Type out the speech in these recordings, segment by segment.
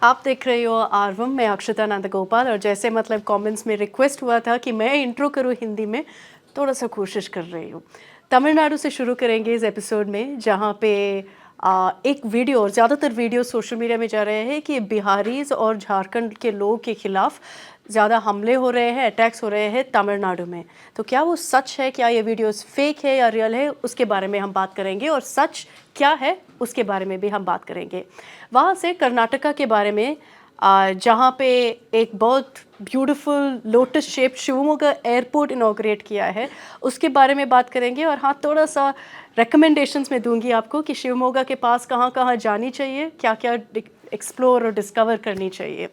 आप देख रहे हो आर्वम में अक्षता नंदगोपाल। और जैसे मतलब कमेंट्स में रिक्वेस्ट हुआ था कि मैं इंट्रो करूं हिंदी में, थोड़ा सा कोशिश कर रही हूँ। तमिलनाडु से शुरू करेंगे इस एपिसोड में, जहाँ पे एक वीडियो और ज़्यादातर वीडियो सोशल मीडिया में जा रहे हैं कि बिहारीज और झारखंड के लोगों के खिलाफ ज़्यादा हमले हो रहे हैं, अटैक्स हो रहे हैं तमिलनाडु में। तो क्या वो सच है, क्या ये वीडियोस फेक है या रियल है, उसके बारे में हम बात करेंगे। और सच क्या है उसके बारे में भी हम बात करेंगे। वहाँ से कर्नाटका के बारे में, जहाँ पे एक बहुत beautiful lotus shape Shivamogga airport inaugurate किया है, उसके बारे में बात करेंगे। और हाँ, थोड़ा सा रिकमेंडेशंस मैं दूंगी आपको कि शिवमोगा के पास कहाँ कहाँ जानी चाहिए, क्या क्या एक्सप्लोर और डिस्कवर करनी चाहिए।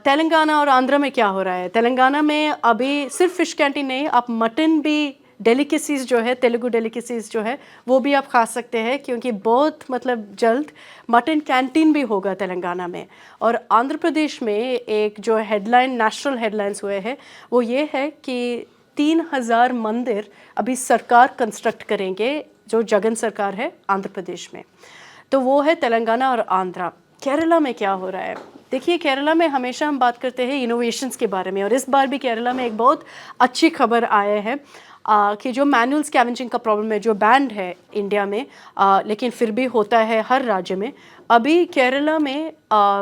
तेलंगाना और आंध्र में क्या हो रहा है। तेलंगाना में अभी सिर्फ फिश कैंटीन नहीं, आप मटन भी डेलिकेसीज़ जो है, तेलुगु डेलिकेसीज़ जो है, वो भी आप खा सकते हैं, क्योंकि बहुत मतलब जल्द मटन कैंटीन भी होगा तेलंगाना में। और आंध्र प्रदेश में एक जो हेडलाइन, नेशनल हेडलाइंस हुए हैं, वो ये है कि 3000 मंदिर अभी सरकार कंस्ट्रक्ट करेंगे, जो जगन सरकार है आंध्र प्रदेश में। तो वो है तेलंगाना और आंध्रा। केरला में क्या हो रहा है। देखिए, केरला में हमेशा हम बात करते हैं इनोवेशंस के बारे में, और इस बार भी केरला में एक बहुत अच्छी खबर आए है कि जो मैनुअल स्कैवेंजिंग का प्रॉब्लम है, जो बैंड है इंडिया में, लेकिन फिर भी होता है हर राज्य में। अभी केरला में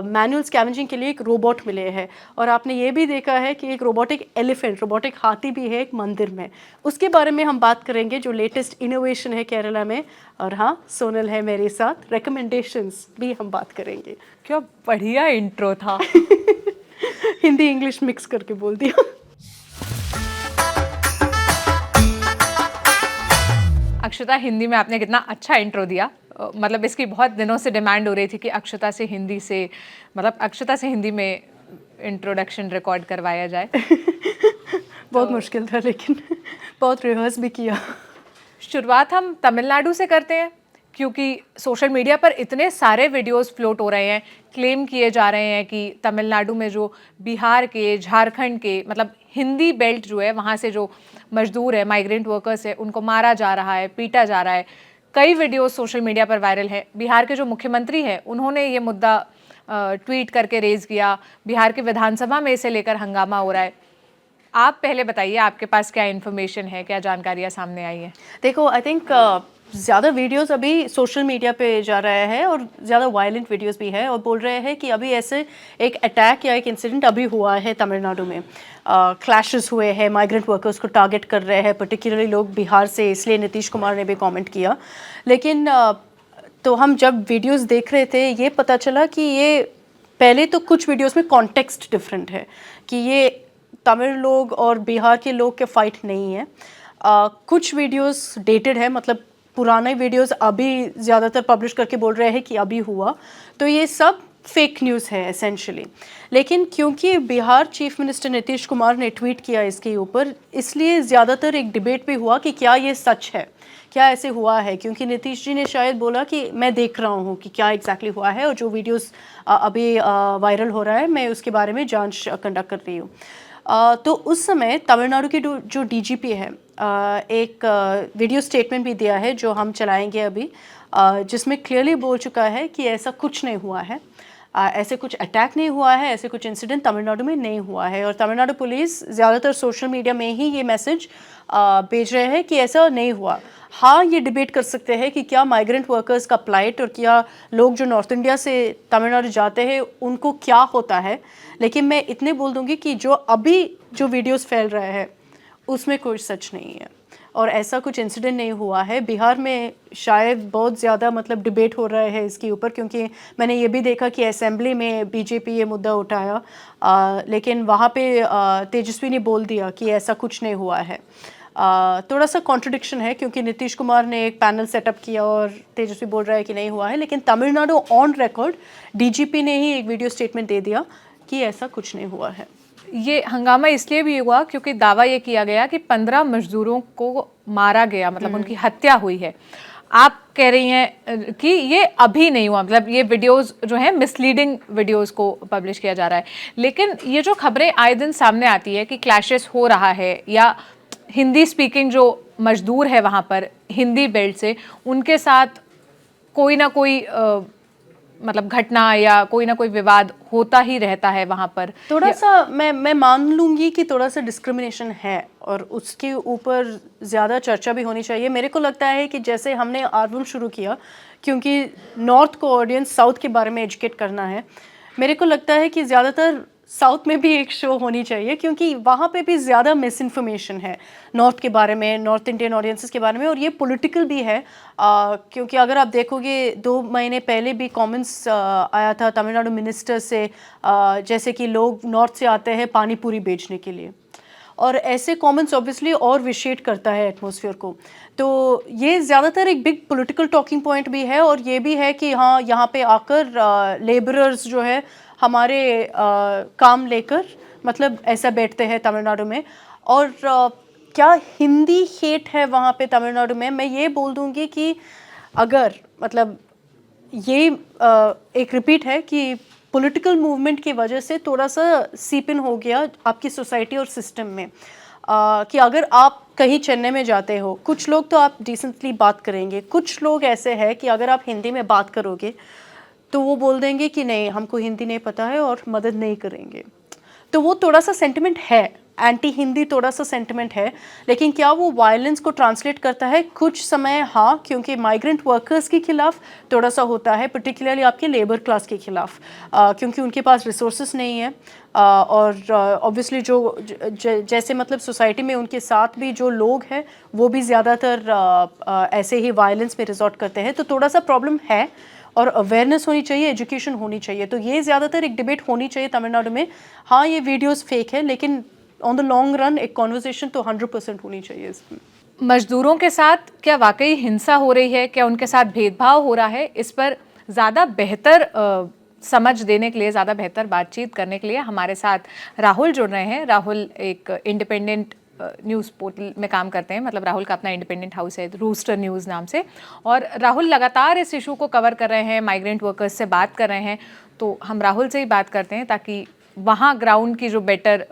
मैनुअल स्कैवेंजिंग के लिए एक रोबोट मिले हैं। और आपने ये भी देखा है कि एक रोबोटिक एलिफेंट, रोबोटिक हाथी भी है एक मंदिर में। उसके बारे में हम बात करेंगे, जो लेटेस्ट इनोवेशन है केरला में। और हाँ, सोनल है मेरे साथ, रिकमेंडेशंस भी हम बात करेंगे। क्या बढ़िया इंट्रो था। हिंदी इंग्लिश मिक्स करके बोल दिया। अक्षता, हिंदी में आपने कितना अच्छा इंट्रो दिया। मतलब इसकी बहुत दिनों से डिमांड हो रही थी कि अक्षता से हिंदी में इंट्रोडक्शन रिकॉर्ड करवाया जाए। बहुत मुश्किल था, लेकिन बहुत रिहर्स भी किया। शुरुआत हम तमिलनाडु से करते हैं, क्योंकि सोशल मीडिया पर इतने सारे वीडियोस फ्लोट हो रहे हैं, क्लेम किए जा रहे हैं कि तमिलनाडु में जो बिहार के, झारखंड के, मतलब हिंदी बेल्ट जो है, वहाँ से जो मजदूर है, माइग्रेंट वर्कर्स है, उनको मारा जा रहा है, पीटा जा रहा है। कई वीडियोस सोशल मीडिया पर वायरल है। बिहार के जो मुख्यमंत्री हैं, उन्होंने ये मुद्दा ट्वीट करके रेज किया। बिहार के विधानसभा में इसे लेकर हंगामा हो रहा है। आप पहले बताइए, आपके पास क्या इन्फॉर्मेशन है, क्या जानकारियाँ सामने आई है? देखो, आई थिंक ज़्यादा वीडियोस अभी सोशल मीडिया पे जा रहा है, और ज़्यादा वायलेंट वीडियोस भी है, और बोल रहे हैं कि अभी ऐसे एक अटैक या एक इंसिडेंट अभी हुआ है तमिलनाडु में। क्लैशेस हुए हैं, माइग्रेंट वर्कर्स को टारगेट कर रहे हैं, पर्टिकुलरली लोग बिहार से, इसलिए नीतीश कुमार ने भी कमेंट किया। लेकिन तो हम जब वीडियोस देख रहे थे, ये पता चला कि ये पहले तो कुछ वीडियोस में कॉन्टेक्स्ट डिफरेंट है, कि ये तमिल लोग और बिहार के लोग के फाइट नहीं है। कुछ वीडियोस डेटेड है, मतलब पुराने वीडियोस अभी ज़्यादातर पब्लिश करके बोल रहे हैं कि अभी हुआ। तो ये सब फेक न्यूज़ है एसेंशियली। लेकिन क्योंकि बिहार चीफ मिनिस्टर नीतीश कुमार ने ट्वीट किया इसके ऊपर, इसलिए ज़्यादातर एक डिबेट भी हुआ कि क्या ये सच है, क्या ऐसे हुआ है। क्योंकि नीतीश जी ने शायद बोला कि मैं देख रहा हूँ कि क्या एग्जैक्टली हुआ है, और जो वीडियोस अभी वायरल हो रहा है, मैं उसके बारे में जांच कंडक्ट कर रही हूँ। तो उस समय तमिलनाडु की जो डीजीपी है, एक वीडियो स्टेटमेंट भी दिया है, जो हम चलाएंगे अभी, जिसमें क्लियरली बोल चुका है कि ऐसा कुछ नहीं हुआ है, ऐसे कुछ अटैक नहीं हुआ है, ऐसे कुछ इंसिडेंट तमिलनाडु में नहीं हुआ है। और तमिलनाडु पुलिस ज़्यादातर सोशल मीडिया में ही ये मैसेज भेज रहे हैं कि ऐसा नहीं हुआ। हाँ, ये डिबेट कर सकते हैं कि क्या माइग्रेंट वर्कर्स का प्लाइट, और क्या लोग जो नॉर्थ इंडिया से तमिलनाडु जाते हैं उनको क्या होता है। लेकिन मैं इतने बोल दूंगी कि जो अभी जो वीडियोस फैल रहे हैं, उसमें कोई सच नहीं है, और ऐसा कुछ इंसिडेंट नहीं हुआ है। बिहार में शायद बहुत ज़्यादा मतलब डिबेट हो रहा है इसके ऊपर, क्योंकि मैंने ये भी देखा कि असेंबली में बीजेपी ये मुद्दा उठाया, लेकिन वहाँ पे तेजस्वी ने बोल दिया कि ऐसा कुछ नहीं हुआ है। थोड़ा सा कॉन्ट्रडिक्शन है, क्योंकि नीतीश कुमार ने एक पैनल सेटअप किया और तेजस्वी बोल रहा है कि नहीं हुआ है। लेकिन तमिलनाडु ऑन रिकॉर्ड डीजीपी ने ही एक वीडियो स्टेटमेंट दे दिया कि ऐसा कुछ नहीं हुआ है। ये हंगामा इसलिए भी हुआ क्योंकि दावा ये किया गया कि 15 मजदूरों को मारा गया, मतलब उनकी हत्या हुई है। आप कह रही हैं कि ये अभी नहीं हुआ, मतलब ये वीडियोस जो हैं मिसलीडिंग वीडियोस को पब्लिश किया जा रहा है। लेकिन ये जो खबरें आए दिन सामने आती है कि क्लैशेस हो रहा है, या हिंदी स्पीकिंग जो मजदूर है वहाँ पर हिंदी बेल्ट से, उनके साथ कोई ना कोई मतलब घटना या कोई ना कोई विवाद होता ही रहता है वहाँ पर। थोड़ा सा मैं मान लूँगी कि थोड़ा सा डिस्क्रिमिनेशन है और उसके ऊपर ज़्यादा चर्चा भी होनी चाहिए। मेरे को लगता है कि जैसे हमने आर्वम शुरू किया क्योंकि नॉर्थ को ऑडियंस साउथ के बारे में एजुकेट करना है, मेरे को लगता है कि ज़्यादातर साउथ में भी एक शो होनी चाहिए क्योंकि वहाँ पे भी ज़्यादा मिस इन्फॉर्मेशन है नॉर्थ के बारे में, नॉर्थ इंडियन ऑडियंसेस के बारे में, और ये पॉलिटिकल भी है। क्योंकि अगर आप देखोगे 2 महीने पहले भी कमेंट्स आया था तमिलनाडु मिनिस्टर से, जैसे कि लोग नॉर्थ से आते हैं पानी पूरी बेचने के लिए, और ऐसे कमेंट्स ऑब्वियसली और विशेट करता है एटमॉस्फेयर को। तो ये ज़्यादातर एक बिग पॉलिटिकल टॉकिंग पॉइंट भी है, और ये भी है कि हाँ यहाँ पे आकर लेबरर्स जो है हमारे काम लेकर मतलब ऐसा बैठते हैं तमिलनाडु में। और क्या हिंदी हेट है वहाँ पे तमिलनाडु में, मैं ये बोल दूँगी कि अगर मतलब ये एक रिपीट है कि पॉलिटिकल मूवमेंट की वजह से थोड़ा सा सीप इन हो गया आपकी सोसाइटी और सिस्टम में, कि अगर आप कहीं चेन्नई में जाते हो, कुछ लोग तो आप डिसेंटली बात करेंगे, कुछ लोग ऐसे हैं कि अगर आप हिंदी में बात करोगे तो वो बोल देंगे कि नहीं हमको हिंदी नहीं पता है और मदद नहीं करेंगे। तो वो थोड़ा सा सेंटिमेंट है, एंटी हिंदी थोड़ा सा सेंटिमेंट है, लेकिन क्या वो वायलेंस को ट्रांसलेट करता है कुछ समय? हाँ, क्योंकि माइग्रेंट वर्कर्स के खिलाफ थोड़ा सा होता है, पर्टिकुलरली आपके लेबर क्लास के खिलाफ, क्योंकि उनके पास रिसोर्सेस नहीं है, और ऑब्वियसली जो जैसे मतलब सोसाइटी में उनके साथ भी जो लोग हैं वो भी ज़्यादातर ऐसे ही वायलेंस में रिजॉर्ट करते हैं। तो थोड़ा सा प्रॉब्लम है और अवेयरनेस होनी चाहिए, एजुकेशन होनी चाहिए। तो ये ज़्यादातर एक डिबेट होनी चाहिए तमिलनाडु में। हाँ, ये वीडियोस फेक है, लेकिन ऑन द लॉन्ग रन एक कॉन्वर्सेशन तो 100% होनी चाहिए इसमें। मजदूरों के साथ क्या वाकई हिंसा हो रही है, क्या उनके साथ भेदभाव हो रहा है, इस पर ज़्यादा बेहतर समझ देने के लिए, ज़्यादा बेहतर बातचीत करने के लिए हमारे साथ राहुल जुड़ रहे हैं। राहुल एक इंडिपेंडेंट न्यूज़ पोर्टल में काम करते हैं, मतलब राहुल का अपना इंडिपेंडेंट हाउस है रूस्टर न्यूज़ नाम से, और राहुल लगातार इस इशू को कवर कर रहे हैं, माइग्रेंट वर्कर्स से बात कर रहे हैं। तो हम राहुल से ही बात करते हैं ताकि वहाँ ग्राउंड की जो बेटर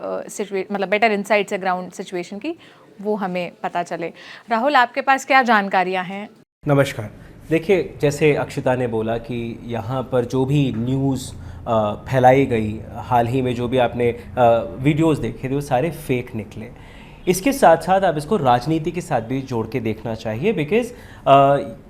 मतलब बेटर इनसाइट्स है ग्राउंड सिचुएशन की, वो हमें पता चले। राहुल, आपके पास क्या जानकारियाँ हैं? नमस्कार। देखिए, जैसे अक्षिता ने बोला कि यहाँ पर जो भी न्यूज़ फैलाई गई, हाल ही में जो भी आपने वीडियोस देखे थे वो सारे फेक निकले। इसके साथ साथ आप इसको राजनीति के साथ भी जोड़ के देखना चाहिए, बिकॉज़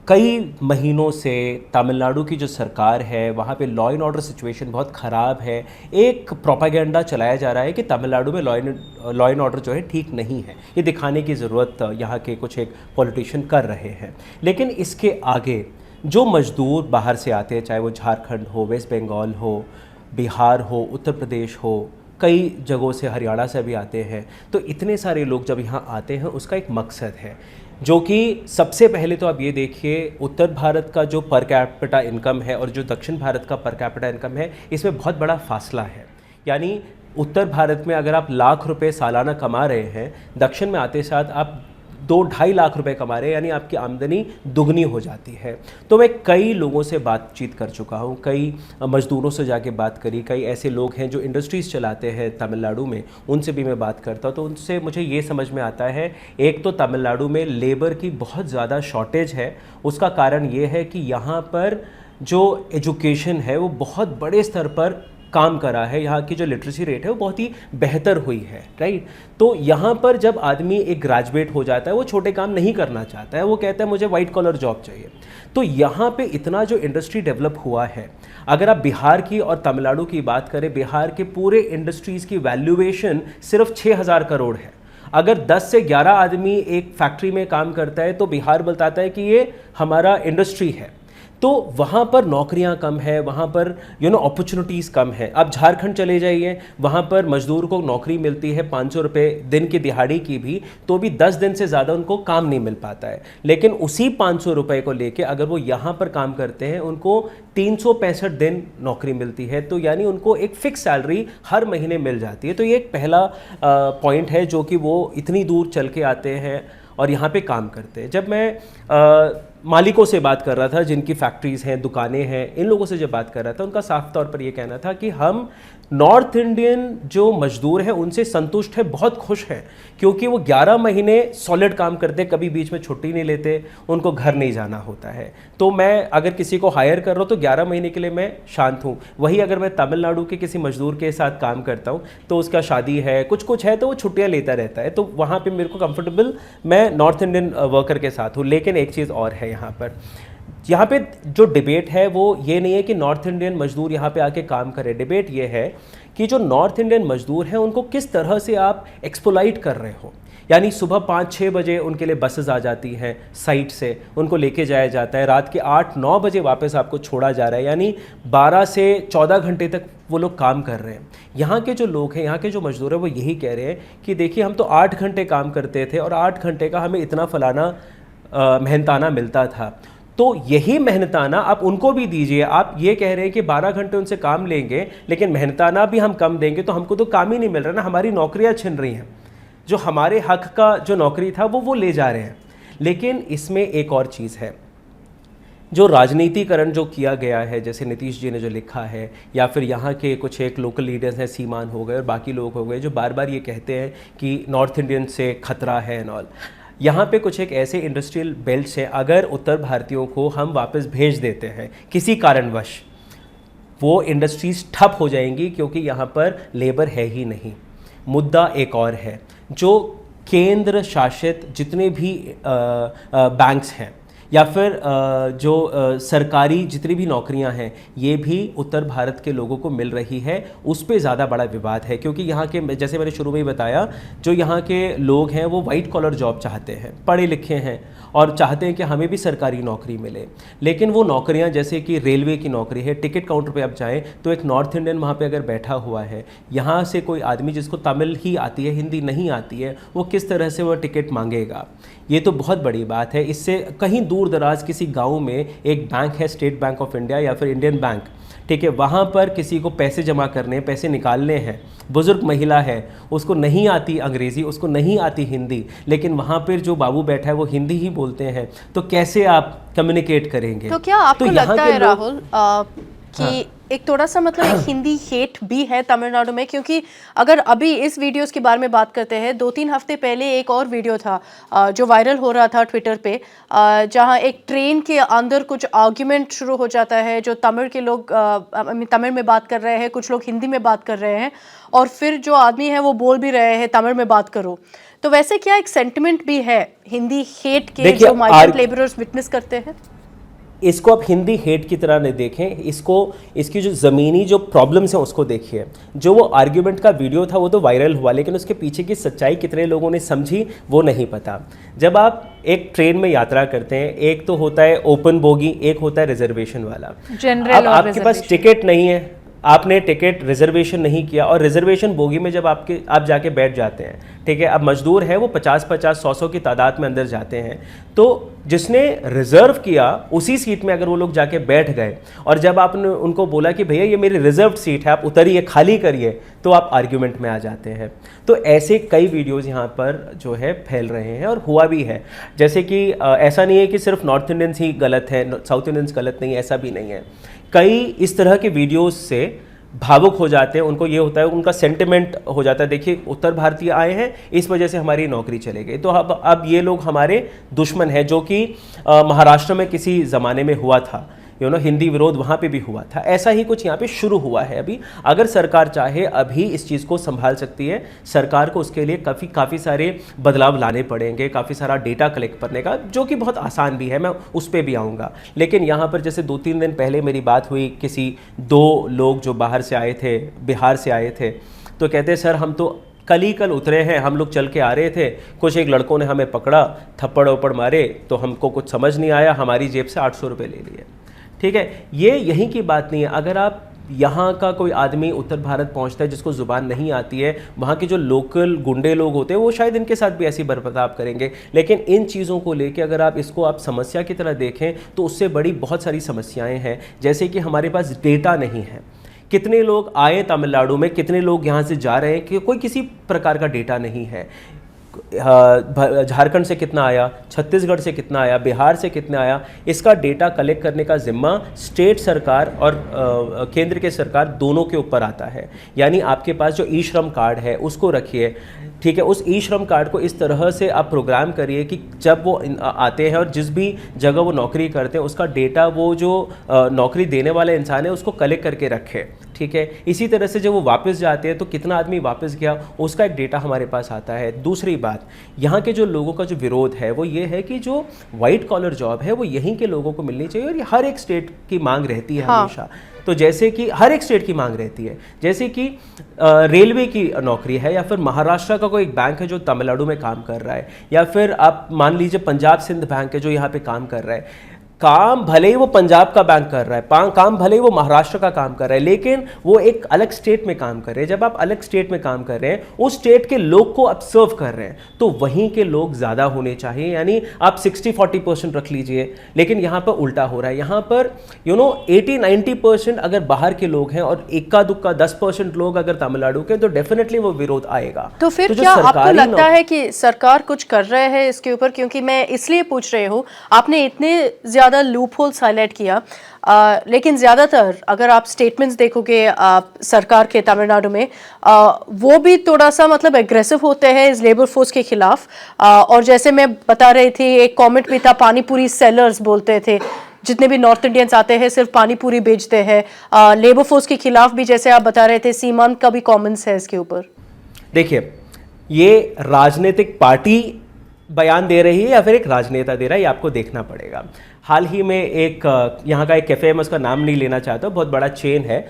कई महीनों से तमिलनाडु की जो सरकार है वहाँ पे लॉ एंड ऑर्डर सिचुएशन बहुत ख़राब है। एक प्रोपागेंडा चलाया जा रहा है कि तमिलनाडु में लॉ एंड ऑर्डर जो है ठीक नहीं है। ये दिखाने की ज़रूरत यहाँ के कुछ एक पॉलिटिशियन कर रहे हैं। लेकिन इसके आगे जो मज़दूर बाहर से आते हैं, चाहे वो झारखंड हो, वेस्ट बंगाल हो, बिहार हो, उत्तर प्रदेश हो, कई जगहों से, हरियाणा से भी आते हैं, तो इतने सारे लोग जब यहाँ आते हैं उसका एक मकसद है, जो कि सबसे पहले तो आप ये देखिए उत्तर भारत का जो पर कैपिटा इनकम है और जो दक्षिण भारत का पर कैपिटा इनकम है, इसमें बहुत बड़ा फासला है। यानी उत्तर भारत में अगर आप लाख रुपए सालाना कमा रहे हैं, दक्षिण में आते साथ आप 2-2.5 लाख रुपए कमा रहे हैं, यानी आपकी आमदनी दुगनी हो जाती है। तो मैं कई लोगों से बातचीत कर चुका हूँ, कई मज़दूरों से जाके बात करी, कई ऐसे लोग हैं जो इंडस्ट्रीज़ चलाते हैं तमिलनाडु में, उनसे भी मैं बात करता हूँ। तो उनसे मुझे ये समझ में आता है, एक तो तमिलनाडु में लेबर की बहुत ज़्यादा शॉर्टेज है। उसका कारण ये है कि यहाँ पर जो एजुकेशन है वो बहुत बड़े स्तर पर काम करा है, यहाँ की जो लिटरेसी रेट है वो बहुत ही बेहतर हुई है, राइट। तो यहाँ पर जब आदमी एक ग्रेजुएट हो जाता है, वो छोटे काम नहीं करना चाहता है, वो कहता है मुझे वाइट कॉलर जॉब चाहिए। तो यहाँ पे इतना जो इंडस्ट्री डेवलप हुआ है, अगर आप बिहार की और तमिलनाडु की बात करें, बिहार के पूरे इंडस्ट्रीज़ की वैल्यूएशन सिर्फ 6,000 करोड़ है। अगर 10 से 11 आदमी एक फैक्ट्री में काम करता है तो बिहार बताता है कि ये हमारा इंडस्ट्री है। तो वहाँ पर नौकरियाँ कम है, वहाँ पर अपॉर्चुनिटीज़ कम है। आप झारखंड चले जाइए, वहाँ पर मजदूर को नौकरी मिलती है 500 रुपये दिन की दिहाड़ी की भी, तो भी 10 दिन से ज़्यादा उनको काम नहीं मिल पाता है। लेकिन उसी 500 रुपये को लेके अगर वो यहाँ पर काम करते हैं, उनको 365 दिन नौकरी मिलती है। तो यानी उनको एक फ़िक्स सैलरी हर महीने मिल जाती है। तो ये एक पहला पॉइंट है जो कि वो इतनी दूर चल के आते हैं और यहाँ पे काम करते हैं। जब मैं मालिकों से बात कर रहा था जिनकी फैक्ट्रीज़ हैं, दुकानें हैं, इन लोगों से जब बात कर रहा था, उनका साफ तौर पर ये कहना था कि हम नॉर्थ इंडियन जो मजदूर हैं उनसे संतुष्ट है, बहुत खुश हैं, क्योंकि वो 11 महीने सॉलिड काम करते, कभी बीच में छुट्टी नहीं लेते, उनको घर नहीं जाना होता है। तो मैं अगर किसी को हायर कर रहा हूँ तो 11 महीने के लिए मैं शांत हूँ। वही अगर मैं तमिलनाडु के किसी मजदूर के साथ काम करता हूँ तो उसका शादी है, कुछ है, तो वो छुट्टियाँ लेता रहता है, तो वहाँ पर मेरे को कंफर्टेबल मैं नॉर्थ इंडियन वर्कर के साथ हूँ। लेकिन एक चीज़ और है यहाँ पे जो डिबेट है वो ये नहीं है कि नॉर्थ इंडियन मजदूर यहाँ पे आके काम करें। डिबेट ये है कि जो नॉर्थ इंडियन मजदूर हैं उनको किस तरह से आप एक्सप्लॉइट कर रहे हो। यानी सुबह 5-6 बजे उनके लिए बसेस आ जाती हैं साइट से, उनको लेके जाया जाता है, रात के 8-9 बजे वापस आपको छोड़ा जा रहा है, यानी 12 से 14 घंटे तक वो लोग काम कर रहे हैं। यहाँ के जो लोग हैं, यहाँ के जो मजदूर हैं, वो यही कह रहे हैं कि देखिए हम तो 8 घंटे काम करते थे और 8 घंटे का हमें इतना फलाना मेहनताना मिलता था, तो यही मेहनताना आप उनको भी दीजिए। आप ये कह रहे हैं कि 12 घंटे उनसे काम लेंगे लेकिन मेहनताना भी हम कम देंगे, तो हमको तो काम ही नहीं मिल रहा ना, हमारी नौकरियां छिन रही हैं, जो हमारे हक का जो नौकरी था वो ले जा रहे हैं। लेकिन इसमें एक और चीज़ है, जो राजनीतिकरण जो किया गया है, जैसे नीतीश जी ने जो लिखा है, या फिर यहाँ के कुछ एक लोकल लीडर्स हैं, सीमान हो गए और बाकी लोग हो गए, जो बार बार ये कहते हैं कि नॉर्थ इंडियन से खतरा है एंड ऑल। यहाँ पे कुछ एक ऐसे इंडस्ट्रियल बेल्ट्स हैं, अगर उत्तर भारतीयों को हम वापस भेज देते हैं किसी कारणवश, वो इंडस्ट्रीज ठप हो जाएंगी, क्योंकि यहाँ पर लेबर है ही नहीं। मुद्दा एक और है, जो केंद्र शासित जितने भी बैंक्स हैं या फिर जो सरकारी जितनी भी नौकरियां हैं, ये भी उत्तर भारत के लोगों को मिल रही है, उस पे ज़्यादा बड़ा विवाद है। क्योंकि यहाँ के, जैसे मैंने शुरू में ही बताया, जो यहाँ के लोग हैं वो वाइट कॉलर जॉब चाहते हैं, पढ़े लिखे हैं और चाहते हैं कि हमें भी सरकारी नौकरी मिले। लेकिन वो नौकरियाँ जैसे कि रेलवे की नौकरी है, टिकट काउंटर पे आप जाएँ तो एक नॉर्थ इंडियन वहाँ पे अगर बैठा हुआ है, यहाँ से कोई आदमी जिसको तमिल ही आती है, हिंदी नहीं आती है, वो किस तरह से वह टिकट मांगेगा? ये तो बहुत बड़ी बात है। इससे कहीं दूर दराज किसी गांव में एक बैंक है, स्टेट बैंक ऑफ इंडिया या फिर इंडियन बैंक, ठीक है, वहाँ पर किसी को पैसे जमा करने, पैसे निकालने हैं, बुज़ुर्ग महिला है, उसको नहीं आती अंग्रेज़ी, उसको नहीं आती हिंदी, लेकिन वहाँ पर जो बाबू बैठा है वो हिंदी ही बोलते हैं, तो कैसे आप कम्युनिकेट करेंगे? तो क्या आपको लगता है राहुल कि एक थोड़ा सा मतलब एक हिंदी हेट भी है तमिलनाडु में? क्योंकि अगर अभी इस वीडियोस के बारे में बात करते हैं, 2-3 हफ्ते पहले एक और वीडियो था जो वायरल हो रहा था ट्विटर पे, जहां एक ट्रेन के अंदर कुछ आर्ग्यूमेंट शुरू हो जाता है, जो तमिल के लोग तमिल में बात कर रहे हैं, कुछ लोग हिंदी में बात कर रहे हैं, और फिर जो आदमी है वो बोल भी रहे हैं तमिल में बात करो। तो वैसे क्या एक सेंटिमेंट भी है हिंदी हेट के जो माइग्रेंट लेबरर्स विटनेस करते हैं? इसको आप हिंदी हेट की तरह नहीं देखें, इसकी जो ज़मीनी जो प्रॉब्लम्स हैं उसको देखिए। जो वो आर्ग्यूमेंट का वीडियो था वो तो वायरल हुआ, लेकिन उसके पीछे की सच्चाई कितने लोगों ने समझी वो नहीं पता। जब आप एक ट्रेन में यात्रा करते हैं, एक तो होता है ओपन बोगी, एक होता है रिजर्वेशन वाला। जनरल, अब आपके पास टिकट नहीं है, आपने टिकट रिजर्वेशन नहीं किया, और रिजर्वेशन बोगी में जब आप जाके बैठ जाते हैं, ठीक है, अब मजदूर है वो 50-50, 100-100 की तादाद में अंदर जाते हैं, तो जिसने रिजर्व किया उसी सीट में अगर वो लोग जाके बैठ गए, और जब आपने उनको बोला कि भैया ये मेरी रिजर्व सीट है, आप उतरिए, खाली करिए, तो आप आर्ग्यूमेंट में आ जाते हैं। तो ऐसे कई वीडियोज़ यहाँ पर जो है फैल रहे हैं, और हुआ भी है। जैसे कि ऐसा नहीं है कि सिर्फ नॉर्थ इंडियंस ही गलत है, साउथ इंडियंस गलत नहीं है, ऐसा भी नहीं है। कई इस तरह के वीडियोस से भावुक हो जाते हैं, उनको ये होता है, उनका सेंटिमेंट हो जाता है, देखिए उत्तर भारतीय आए हैं इस वजह से हमारी नौकरी चले गई, तो अब ये लोग हमारे दुश्मन हैं, जो कि महाराष्ट्र में किसी ज़माने में हुआ था, हिंदी विरोध वहाँ पे भी हुआ था। ऐसा ही कुछ यहाँ पे शुरू हुआ है अभी। अगर सरकार चाहे अभी इस चीज़ को संभाल सकती है। सरकार को उसके लिए काफ़ी सारे बदलाव लाने पड़ेंगे, काफ़ी सारा डेटा कलेक्ट करने का, जो कि बहुत आसान भी है, मैं उस पर भी आऊँगा। लेकिन यहाँ पर जैसे 2-3 दिन पहले मेरी बात हुई किसी 2 लोग जो बाहर से आए थे, बिहार से आए थे, तो कहते सर हम तो कल उतरे हैं, हम लोग चल के आ रहे थे, कुछ एक लड़कों ने हमें पकड़ा, थप्पड़ वप्पड़ मारे, तो हमको कुछ समझ नहीं आया, हमारी जेब से 800 रुपये ले लिए। ठीक है, ये यहीं की बात नहीं है। अगर आप यहाँ का कोई आदमी उत्तर भारत पहुँचता है जिसको ज़ुबान नहीं आती है, वहाँ के जो लोकल गुंडे लोग होते हैं वो शायद इनके साथ भी ऐसी बर्ताव करेंगे। लेकिन इन चीज़ों को लेके अगर आप इसको आप समस्या की तरह देखें तो उससे बड़ी बहुत सारी समस्याएं हैं। जैसे कि हमारे पास डेटा नहीं है, कितने लोग आए तमिलनाडु में, कितने लोग यहाँ से जा रहे हैं, कि कोई किसी प्रकार का डेटा नहीं है। झारखंड से कितना आया, छत्तीसगढ़ से कितना आया, बिहार से कितना आया, इसका डेटा कलेक्ट करने का जिम्मा स्टेट सरकार और केंद्र के सरकार दोनों के ऊपर आता है। यानी आपके पास जो ई श्रम कार्ड है उसको रखिए, ठीक है, उस ई श्रम कार्ड को इस तरह से आप प्रोग्राम करिए कि जब वो आते हैं और जिस भी जगह वो नौकरी करते हैं उसका डेटा वो जो नौकरी देने वाला इंसान है उसको कलेक्ट करके रखे, ठीक है। इसी तरह से जब वो वापस जाते हैं तो कितना आदमी वापस गया उसका एक डेटा हमारे पास आता है। दूसरी बात, यहाँ के जो लोगों का जो विरोध है वो ये है कि जो वाइट कॉलर जॉब है वो यहीं के लोगों को मिलनी चाहिए और ये हर एक स्टेट की मांग रहती है हमेशा। तो जैसे कि हर एक स्टेट की मांग रहती है, जैसे कि रेलवे की नौकरी है, या फिर महाराष्ट्र का कोई एक बैंक है जो तमिलनाडु में काम कर रहा है, या फिर आप मान लीजिए पंजाब सिंध बैंक है जो यहाँ पे काम कर रहा है। काम भले ही वो पंजाब का बैंक कर रहा है, काम भले ही वो महाराष्ट्र का काम कर रहा है, लेकिन वो एक अलग स्टेट में काम कर रहे हैं। जब आप अलग स्टेट में काम कर रहे हैं, उस स्टेट के लोग को आप सर्व कर रहे हैं, तो वहीं के लोग ज़्यादा होने चाहिए। यानी आप 60-40% रख लीजिए, लेकिन यहाँ पर उल्टा हो रहा है। यहाँ पर 80-90% अगर बाहर के लोग हैं और इक्का दुक्का 10% लोग अगर तमिलनाडु के, तो डेफिनेटली वो विरोध आएगा। तो फिर क्या आपको लगता है कि सरकार कुछ कर रहे हैं इसके ऊपर? क्योंकि मैं इसलिए पूछ रही हूँ, आपने इतने ज़्यादा लूप होल्स हाईलाइट किया, लेकिन ज़्यादातर अगर आप स्टेटमेंट्स देखोगे सरकार के तमिलनाडु में, वो भी थोड़ा सा मतलब एग्रेसिव होते हैं इस लेबर फोर्स के खिलाफ। और जैसे मैं बता रही थी, एक कमेंट भी था, पानी पूरी सेलर्स बोलते थे, जितने भी नॉर्थ इंडियंस आते हैं सिर्फ पानी पूरी बेचते हैं। लेबर फोर्स के खिलाफ भी जैसे आप बता रहे थे, सीमांत का भी कमेंट्स है इसके ऊपर। देखिए, ये राजनीतिक पार्टी बयान दे रही है या फिर एक राजनेता दे रहा है, ये आपको देखना पड़ेगा। हाल ही में एक यहाँ का एक कैफ़े है, मैं उसका नाम नहीं लेना चाहता, बहुत बड़ा चेन है,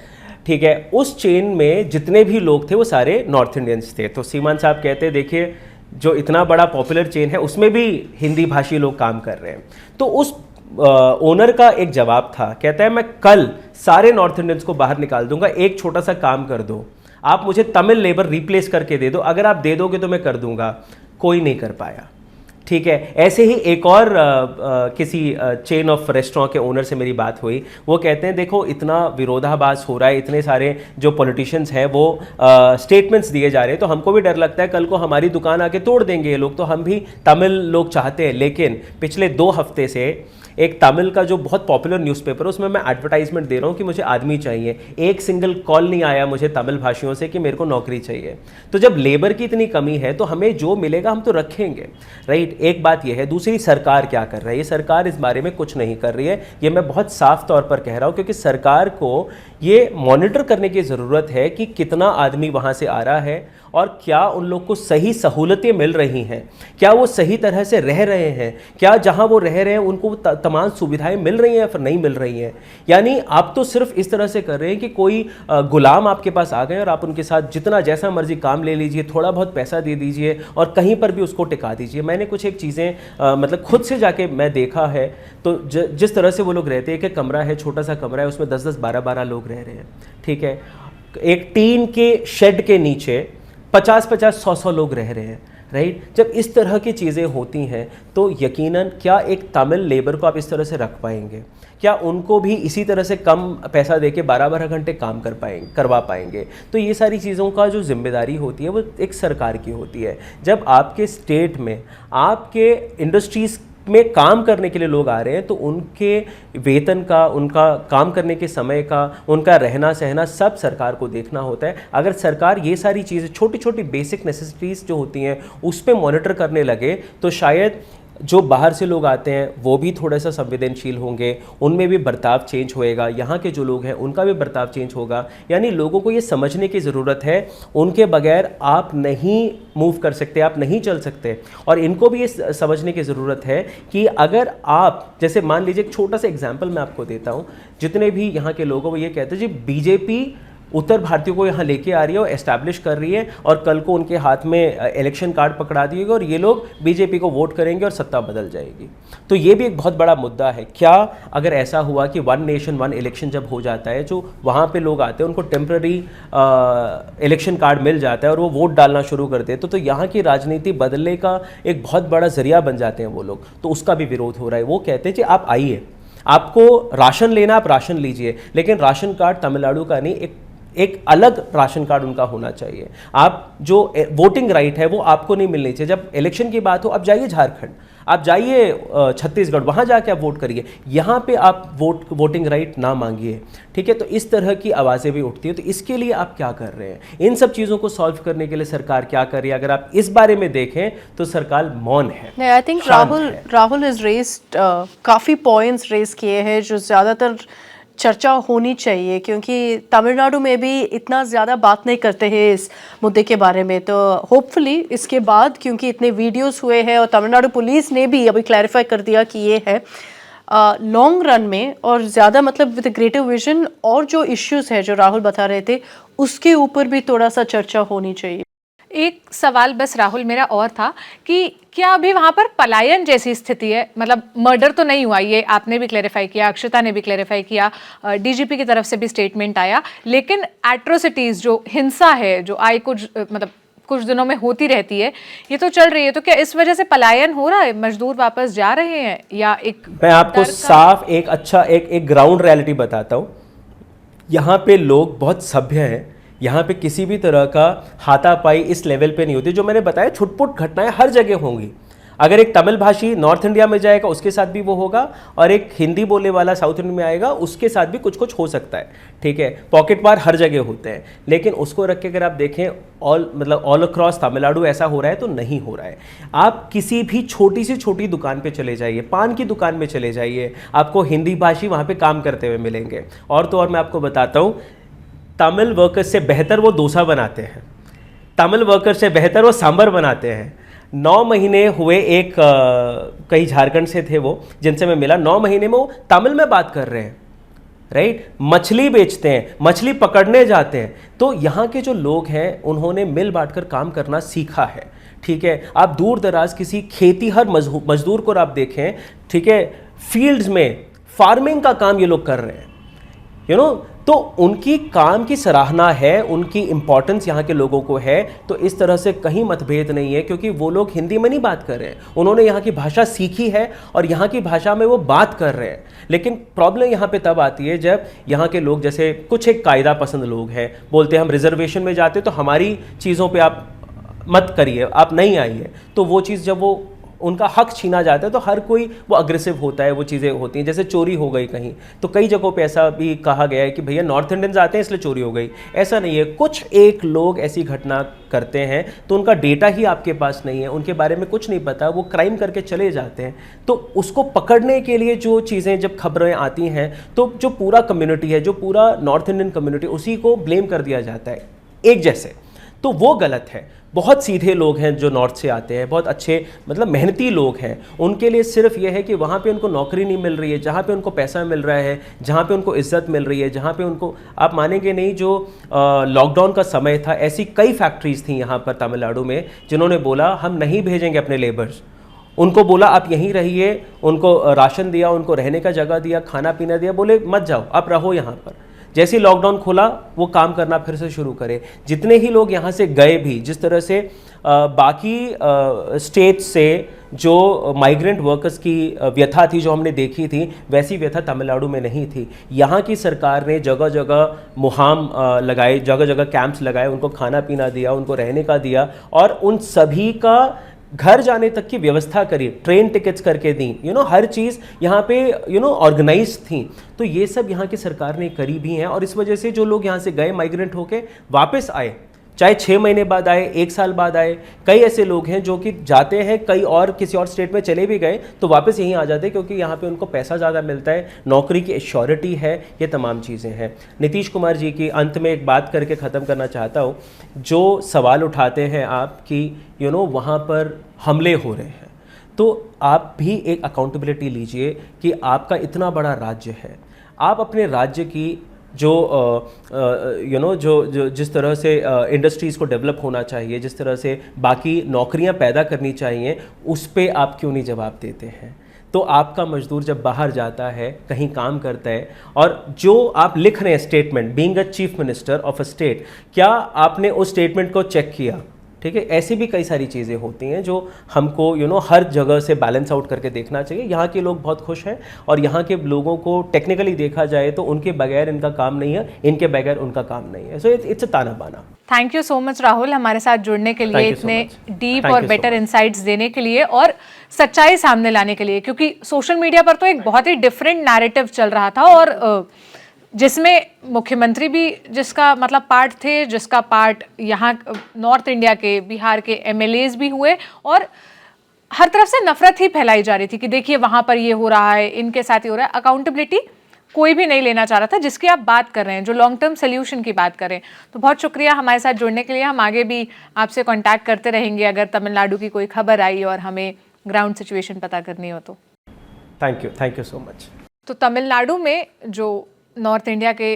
ठीक है। उस चेन में जितने भी लोग थे वो सारे नॉर्थ इंडियंस थे। तो सीमान साहब कहते हैं, देखिए जो इतना बड़ा पॉपुलर चेन है उसमें भी हिंदी भाषी लोग काम कर रहे हैं। तो उस ओनर का एक जवाब था, कहता है मैं कल सारे नॉर्थ इंडियंस को बाहर निकाल दूंगा, एक छोटा सा काम कर दो, आप मुझे तमिल लेबर रिप्लेस करके दे दो, अगर आप दे दोगे तो मैं कर दूंगा। कोई नहीं कर पाया, ठीक है। ऐसे ही एक और किसी चेन ऑफ रेस्टोरेंट के ओनर से मेरी बात हुई, वो कहते हैं देखो इतना विरोधाभास हो रहा है, इतने सारे जो पॉलिटिशियंस हैं वो स्टेटमेंट्स दिए जा रहे हैं, तो हमको भी डर लगता है कल को हमारी दुकान आके तोड़ देंगे ये लोग। तो हम भी तमिल लोग चाहते हैं, लेकिन पिछले 2 हफ्ते से एक तमिल का जो बहुत पॉपुलर न्यूज़पेपर है उसमें मैं एडवर्टाइजमेंट दे रहा हूँ कि मुझे आदमी चाहिए, एक सिंगल कॉल नहीं आया मुझे तमिल भाषियों से कि मेरे को नौकरी चाहिए। तो जब लेबर की इतनी कमी है तो हमें जो मिलेगा हम तो रखेंगे, राइट। एक बात यह है। दूसरी, सरकार क्या कर रही है? सरकार इस बारे में कुछ नहीं कर रही है, ये मैं बहुत साफ तौर पर कह रहा हूँ, क्योंकि सरकार को ये मॉनिटर करने की ज़रूरत है कि कितना आदमी वहाँ से आ रहा है और क्या उन लोग को सही सहूलतें मिल रही हैं, क्या वो सही तरह से रह रहे हैं, क्या जहाँ वो रह रहे हैं उनको तमाम सुविधाएं मिल रही हैं या फिर नहीं मिल रही हैं। यानी आप तो सिर्फ इस तरह से कर रहे हैं कि कोई गुलाम आपके पास आ गए और आप उनके साथ जितना जैसा मर्जी काम ले लीजिए, थोड़ा बहुत पैसा दे दीजिए और कहीं पर भी उसको टिका दीजिए। मैंने कुछ एक चीज़ें मतलब खुद से जाके मैं देखा है, तो जिस तरह से वो लोग रहते हैं कि कमरा है, छोटा सा कमरा है, उसमें 10-10, 12-12 लोग रह रहे हैं, ठीक है। एक टीन के शेड के नीचे 50-50, 100-100 लोग रह रहे हैं, राइट। जब इस तरह की चीज़ें होती हैं तो यकीनन क्या एक तमिल लेबर को आप इस तरह से रख पाएंगे? क्या उनको भी इसी तरह से कम पैसा देके 12-12 घंटे काम करवा पाएंगे? तो ये सारी चीज़ों का जो जिम्मेदारी होती है वो एक सरकार की होती है। जब आपके स्टेट में आपके इंडस्ट्रीज़ में काम करने के लिए लोग आ रहे हैं तो उनके वेतन का, उनका काम करने के समय का, उनका रहना सहना सब सरकार को देखना होता है। अगर सरकार ये सारी चीज़ें, छोटी छोटी बेसिक नेसेसिटीज़ जो होती हैं उस पर मॉनिटर करने लगे तो शायद जो बाहर से लोग आते हैं वो भी थोड़ा सा संवेदनशील होंगे, उनमें भी बर्ताव चेंज होएगा, यहाँ के जो लोग हैं उनका भी बर्ताव चेंज होगा। यानी लोगों को ये समझने की ज़रूरत है, उनके बगैर आप नहीं मूव कर सकते, आप नहीं चल सकते। और इनको भी ये समझने की ज़रूरत है कि अगर आप, जैसे मान लीजिए एक छोटा सा एग्जाम्पल मैं आपको देता हूँ, जितने भी यहाँ के लोग हैं वो ये कहते हैं जी बीजेपी उत्तर भारतीयों को यहाँ लेके आ रही है और एस्टैब्लिश कर रही है और कल को उनके हाथ में इलेक्शन कार्ड पकड़ा दिएगा और ये लोग बीजेपी को वोट करेंगे और सत्ता बदल जाएगी। तो ये भी एक बहुत बड़ा मुद्दा है। क्या अगर ऐसा हुआ कि 1 नेशन 1 इलेक्शन जब हो जाता है, जो वहाँ पे लोग आते हैं उनको टेम्प्रेरी इलेक्शन कार्ड मिल जाता है और वो वोट डालना शुरू कर देते तो यहाँ की राजनीति बदलने का एक बहुत बड़ा जरिया बन जाते हैं वो लोग। तो उसका भी विरोध हो रहा है। वो कहते हैं कि आप आइए, आपको राशन लेना आप राशन लीजिए, लेकिन राशन कार्ड तमिलनाडु का नहीं, एक एक अलग राशन कार्ड उनका होना चाहिए। आप जो वोटिंग राइट है वो आपको नहीं मिलनी चाहिए। जब इलेक्शन की बात हो, आप जाइए झारखंड, आप जाइए छत्तीसगढ़, वहाँ जाके आप वोट करिए, यहाँ पे आप वोटिंग राइट ना मांगिए, ठीक है। तो इस तरह की आवाज़ें भी उठती हैं। तो इसके लिए आप क्या कर रहे हैं? इन सब चीज़ों को सॉल्व करने के लिए सरकार क्या कर रही है? अगर आप इस बारे में देखें तो सरकार मौन है। नहीं, I think Rahul is raised काफ़ी पॉइंट्स रेस किए हैं जो ज़्यादातर चर्चा होनी चाहिए, क्योंकि तमिलनाडु में भी इतना ज़्यादा बात नहीं करते हैं इस मुद्दे के बारे में। तो होपफुली इसके बाद, क्योंकि इतने वीडियोस हुए हैं और तमिलनाडु पुलिस ने भी अभी क्लैरिफाई कर दिया कि ये है लॉन्ग रन में और ज़्यादा मतलब विद ग्रेटर विजन, और जो इश्यूज है जो राहुल बता रहे थे उसके ऊपर भी थोड़ा सा चर्चा होनी चाहिए। एक सवाल बस राहुल मेरा और था कि क्या अभी वहाँ पर पलायन जैसी स्थिति है? मतलब मर्डर तो नहीं हुआ, ये आपने भी क्लैरिफाई किया, अक्षता ने भी क्लैरिफाई किया, डीजीपी की तरफ से भी स्टेटमेंट आया, लेकिन एट्रोसिटीज़ जो हिंसा है जो मतलब कुछ दिनों में होती रहती है, ये तो चल रही है। तो क्या इस वजह से पलायन हो रहा है, मजदूर वापस जा रहे हैं, या एक मैं आपको साफ एक ग्राउंड रियलिटी बताता हूँ। यहाँ पे लोग बहुत सभ्य हैं, यहाँ पे किसी भी तरह का हाथापाई इस लेवल पे नहीं होती। जो मैंने बताया, छुटपुट घटनाएं हर जगह होंगी। अगर एक तमिल भाषी नॉर्थ इंडिया में जाएगा उसके साथ भी वो होगा, और एक हिंदी बोलने वाला साउथ इंडिया में आएगा उसके साथ भी कुछ कुछ हो सकता है, ठीक है। पॉकेट वार हर जगह होते हैं, लेकिन उसको रख के अगर आप देखें ऑल अक्रॉस तमिलनाडु ऐसा हो रहा है तो नहीं हो रहा है। आप किसी भी छोटी से छोटी दुकान पे चले जाइए, पान की दुकान में चले जाइए, आपको हिंदी भाषी वहाँ पे काम करते हुए मिलेंगे। और तो और मैं आपको बताता हूँ, तमिल वर्कर्स से बेहतर वो डोसा बनाते हैं, तमिल वर्कर्स से बेहतर वो सांभर बनाते हैं। 9 महीने हुए, एक कई झारखंड से थे वो जिनसे मैं मिला, 9 महीने में वो तमिल में बात कर रहे हैं, राइट। मछली बेचते हैं, मछली पकड़ने जाते हैं। तो यहाँ के जो लोग हैं उन्होंने मिल बांट कर काम करना सीखा है, ठीक है। आप दूर दराज किसी खेती हर मजदूर को आप देखें, ठीक है, फील्ड्स में फार्मिंग का काम ये लोग कर रहे हैं, यू नो। तो उनकी काम की सराहना है, उनकी इंपॉर्टेंस यहाँ के लोगों को है। तो इस तरह से कहीं मतभेद नहीं है, क्योंकि वो लोग हिंदी में नहीं बात कर रहे हैं, उन्होंने यहाँ की भाषा सीखी है और यहाँ की भाषा में वो बात कर रहे हैं। लेकिन प्रॉब्लम यहाँ पे तब आती है जब यहाँ के लोग, जैसे कुछ एक कायदा पसंद लोग हैं, बोलते हैं हम रिजर्वेशन में जाते तो हमारी चीज़ों पर आप मत करिए, आप नहीं आइए। तो वो चीज़ जब वो उनका हक छीना जाता है तो हर कोई वो अग्रेसिव होता है, वो चीज़ें होती हैं। जैसे चोरी हो गई कहीं, तो कई जगहों पे ऐसा भी कहा गया है कि भैया नॉर्थ इंडियंस आते हैं इसलिए चोरी हो गई। ऐसा नहीं है, कुछ एक लोग ऐसी घटना करते हैं तो उनका डेटा ही आपके पास नहीं है, उनके बारे में कुछ नहीं पता, वो क्राइम करके चले जाते हैं। तो उसको पकड़ने के लिए जो चीज़ें जब खबरें आती हैं तो जो पूरा कम्युनिटी है, जो पूरा नॉर्थ इंडियन कम्युनिटी, उसी को ब्लेम कर दिया जाता है एक जैसे। तो वो गलत है। बहुत सीधे लोग हैं जो नॉर्थ से आते हैं, बहुत अच्छे मतलब मेहनती लोग हैं, उनके लिए सिर्फ ये है कि वहाँ पे उनको नौकरी नहीं मिल रही है, जहाँ पे उनको पैसा मिल रहा है, जहाँ पे उनको इज्जत मिल रही है, जहाँ पे उनको, आप मानेंगे नहीं, जो लॉकडाउन का समय था, ऐसी कई फैक्ट्रीज थी यहाँ पर तमिलनाडु में जिन्होंने बोला हम नहीं भेजेंगे अपने लेबर्स, उनको बोला आप यहीं रहिए, उनको राशन दिया, उनको रहने का जगह दिया, खाना पीना दिया, बोले मत जाओ, आप रहो यहाँ पर। जैसे ही लॉकडाउन खोला वो काम करना फिर से शुरू करे। जितने ही लोग यहाँ से गए भी, जिस तरह से बाकी स्टेट से जो माइग्रेंट वर्कर्स की व्यथा थी जो हमने देखी थी, वैसी व्यथा तमिलनाडु में नहीं थी। यहाँ की सरकार ने जगह जगह मुहाम लगाए, जगह जगह कैंप्स लगाए, उनको खाना पीना दिया, उनको रहने का दिया, और उन सभी का घर जाने तक की व्यवस्था करी, ट्रेन टिकट्स करके दी, हर चीज़ यहाँ पे ऑर्गेनाइज थी। तो ये सब यहाँ की सरकार ने करी भी हैं, और इस वजह से जो लोग यहाँ से गए माइग्रेंट होके वापस आए, चाहे 6 महीने बाद आए, 1 साल बाद आए, कई ऐसे लोग हैं जो कि जाते हैं कई और किसी और स्टेट में चले भी गए तो वापस यहीं आ जाते हैं, क्योंकि यहाँ पे उनको पैसा ज़्यादा मिलता है, नौकरी की एश्योरिटी है, ये तमाम चीज़ें हैं। नीतीश कुमार जी की अंत में एक बात करके ख़त्म करना चाहता हूँ। जो सवाल उठाते हैं आप कि वहाँ पर हमले हो रहे हैं, तो आप भी एक अकाउंटेबिलिटी लीजिए कि आपका इतना बड़ा राज्य है, आप अपने राज्य की जो जिस तरह से इंडस्ट्रीज़ को डेवलप होना चाहिए, जिस तरह से बाकी नौकरियां पैदा करनी चाहिए, उस पे आप क्यों नहीं जवाब देते हैं? तो आपका मजदूर जब बाहर जाता है, कहीं काम करता है, और जो आप लिख रहे हैं statement, being a chief minister of a state, क्या आपने उस स्टेटमेंट को चेक किया? ठीक है, ऐसी भी कई सारी चीज़ें होती हैं जो हमको हर जगह से बैलेंस आउट करके देखना चाहिए। यहाँ के लोग बहुत खुश हैं और यहाँ के लोगों को टेक्निकली देखा जाए तो उनके बगैर इनका काम नहीं है, इनके बगैर उनका काम नहीं है। सो इट्स अ ताना बाना। Thank you so much Rahul, हमारे साथ जुड़ने के लिए, Thank you so इतने much. डीप Thank और you so better much. Insights देने के लिए और सच्चाई सामने लाने के लिए, क्योंकि सोशल मीडिया पर तो एक बहुत ही डिफरेंट नैरेटिव चल रहा था और जिसमें मुख्यमंत्री भी जिसका मतलब पार्ट थे, जिसका पार्ट यहाँ नॉर्थ इंडिया के, बिहार के एमएलएज भी हुए और हर तरफ से नफरत ही फैलाई जा रही थी कि देखिए वहाँ पर ये हो रहा है, इनके साथ ये हो रहा है। अकाउंटेबिलिटी कोई भी नहीं लेना चाह रहा था, जिसकी आप बात कर रहे हैं, जो लॉन्ग टर्म सोल्यूशन की बात करें। तो बहुत शुक्रिया हमारे साथ जुड़ने के लिए। हम आगे भी आपसे कांटेक्ट करते रहेंगे अगर तमिलनाडु की कोई खबर आई और हमें ग्राउंड सिचुएशन पता करनी हो तो। Thank you so much. तो तमिलनाडु में जो नॉर्थ इंडिया के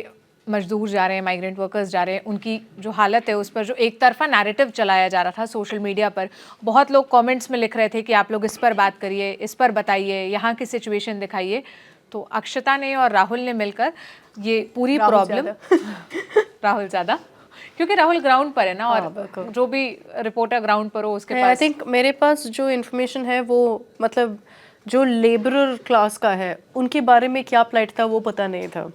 मजदूर जा रहे हैं, माइग्रेंट वर्कर्स जा रहे हैं, उनकी जो हालत है उस पर जो एक तरफा नैरेटिव चलाया जा रहा था सोशल मीडिया पर, बहुत लोग कमेंट्स में लिख रहे थे कि आप लोग इस पर बात करिए, इस पर बताइए, यहाँ की सिचुएशन दिखाइए। तो अक्षता ने और राहुल ने मिलकर ये पूरी प्रॉब्लम राहुल ज़्यादा क्योंकि राहुल ग्राउंड पर है ना, और जो भी रिपोर्टर ग्राउंड पर हो उसके पास, आई थिंक मेरे पास जो इन्फॉर्मेशन है वो मतलब जो लेबरर क्लास का है उनके बारे में क्या प्लाइट था वो पता नहीं था,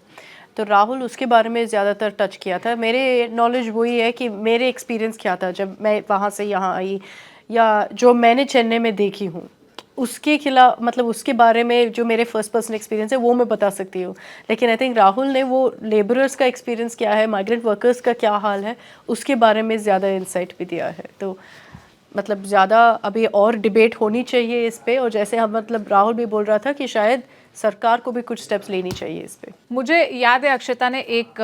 तो राहुल उसके बारे में ज़्यादातर टच किया था। मेरे नॉलेज वही है कि मेरे एक्सपीरियंस क्या था जब मैं वहाँ से यहाँ आई, या जो मैंने चेन्नई में देखी हूँ उसके खिलाफ, मतलब उसके बारे में जो मेरे फर्स्ट पर्सन एक्सपीरियंस है वो मैं बता सकती हूँ। लेकिन आई थिंक राहुल ने वो लेबरर्स का एक्सपीरियंस क्या है, माइग्रेंट वर्कर्स का क्या हाल है, उसके बारे में ज़्यादा इंसाइट भी दिया है। तो मतलब ज़्यादा अभी और डिबेट होनी चाहिए इस पे, और जैसे हम मतलब राहुल भी बोल रहा था कि शायद सरकार को भी कुछ स्टेप्स लेनी चाहिए इस पे। मुझे याद है अक्षता ने एक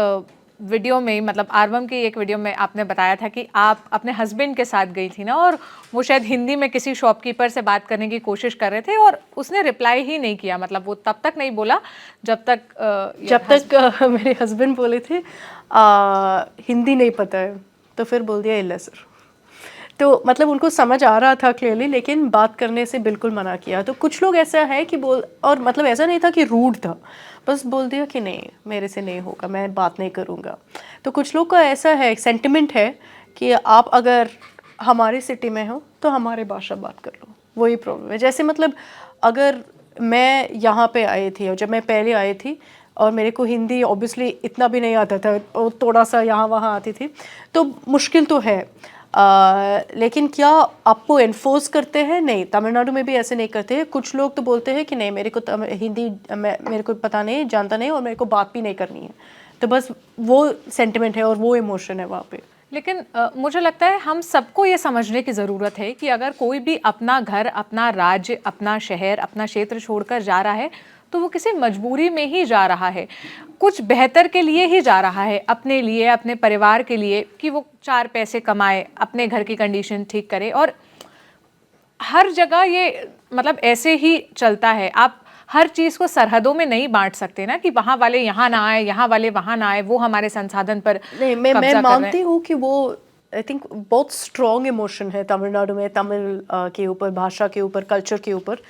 वीडियो में, मतलब आरवम की एक वीडियो में आपने बताया था कि आप अपने हस्बैंड के साथ गई थी ना, और वो शायद हिंदी में किसी शॉपकीपर से बात करने की कोशिश कर रहे थे और उसने रिप्लाई ही नहीं किया, मतलब वो तब तक नहीं बोला जब तक मेरे हस्बैंड बोले थे हिंदी नहीं पता है, तो फिर बोल दिया इल्ला सर। तो मतलब उनको समझ आ रहा था क्लियरली, लेकिन बात करने से बिल्कुल मना किया। तो कुछ लोग ऐसा है कि और मतलब ऐसा नहीं था कि रूड था, बस बोल दिया कि नहीं मेरे से नहीं होगा, मैं बात नहीं करूँगा। तो कुछ लोग का ऐसा है, सेंटिमेंट है कि आप अगर हमारी सिटी में हो तो हमारे भाषा बात कर लो, वही प्रॉब्लम है। जैसे मतलब अगर मैं यहाँ पे आई थी और जब मैं पहले आई थी और मेरे को हिंदी ऑब्वियसली इतना भी नहीं आता था, और थोड़ा सा यहाँ वहाँ आती थी, तो मुश्किल तो है। लेकिन क्या आपको एनफोर्स करते हैं? नहीं, तमिलनाडु में भी ऐसे नहीं करते हैं। कुछ लोग तो बोलते हैं कि नहीं मेरे को हिंदी मेरे को पता नहीं, जानता नहीं और मेरे को बात भी नहीं करनी है। तो बस वो सेंटिमेंट है और वो इमोशन है वहाँ पे। लेकिन मुझे लगता है हम सबको ये समझने की ज़रूरत है कि अगर कोई भी अपना घर, अपना राज्य, अपना शहर, अपना क्षेत्र छोड़कर जा रहा है तो वो किसी मजबूरी में ही जा रहा है, कुछ बेहतर के लिए ही जा रहा है, अपने लिए, अपने परिवार के लिए, कि वो 4 पैसे कमाए, अपने घर की कंडीशन ठीक करे। और हर जगह ये मतलब ऐसे ही चलता है। आप हर चीज़ को सरहदों में नहीं बांट सकते ना, कि वहाँ वाले यहाँ ना आए, यहाँ वाले वहाँ ना आए, वो हमारे संसाधन पर नहीं, मैं मानती हूँ कि वो आई थिंक बहुत स्ट्रॉन्ग इमोशन है तमिलनाडु में, तमिल के ऊपर, भाषा के ऊपर, कल्चर के ऊपर।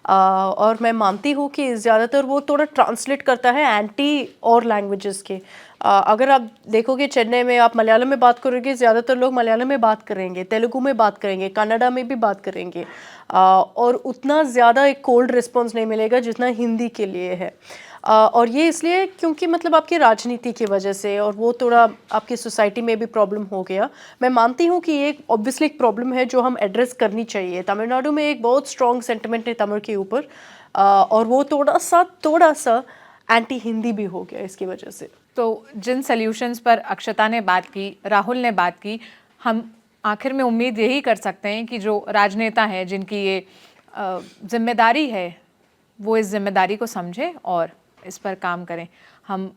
और मैं मानती हूँ कि ज़्यादातर वो थोड़ा ट्रांसलेट करता है एंटी और लैंग्वेजेस के। अगर आप देखोगे चेन्नई में आप मलयालम में बात करोगे, ज़्यादातर लोग मलयालम में बात करेंगे, तेलुगु में बात करेंगे, कन्नड़ा में भी बात करेंगे, और उतना ज़्यादा एक कोल्ड रिस्पॉन्स नहीं मिलेगा जितना हिंदी के लिए है। और ये इसलिए क्योंकि मतलब आपकी राजनीति की वजह से, और वो थोड़ा आपकी सोसाइटी में भी प्रॉब्लम हो गया। मैं मानती हूँ कि ये ऑब्वियसली एक प्रॉब्लम है जो हम एड्रेस करनी चाहिए। तमिलनाडु में एक बहुत स्ट्रॉन्ग सेंटिमेंट है तमिल के ऊपर, और वो थोड़ा सा एंटी हिंदी भी हो गया इसकी वजह से। तो जिन सॉल्यूशंस पर अक्षता ने बात की, राहुल ने बात की, हम आखिर में उम्मीद यही कर सकते हैं कि जो राजनेता हैं जिनकी ये जिम्मेदारी है वो इस जिम्मेदारी को समझें और इस पर काम करें। हम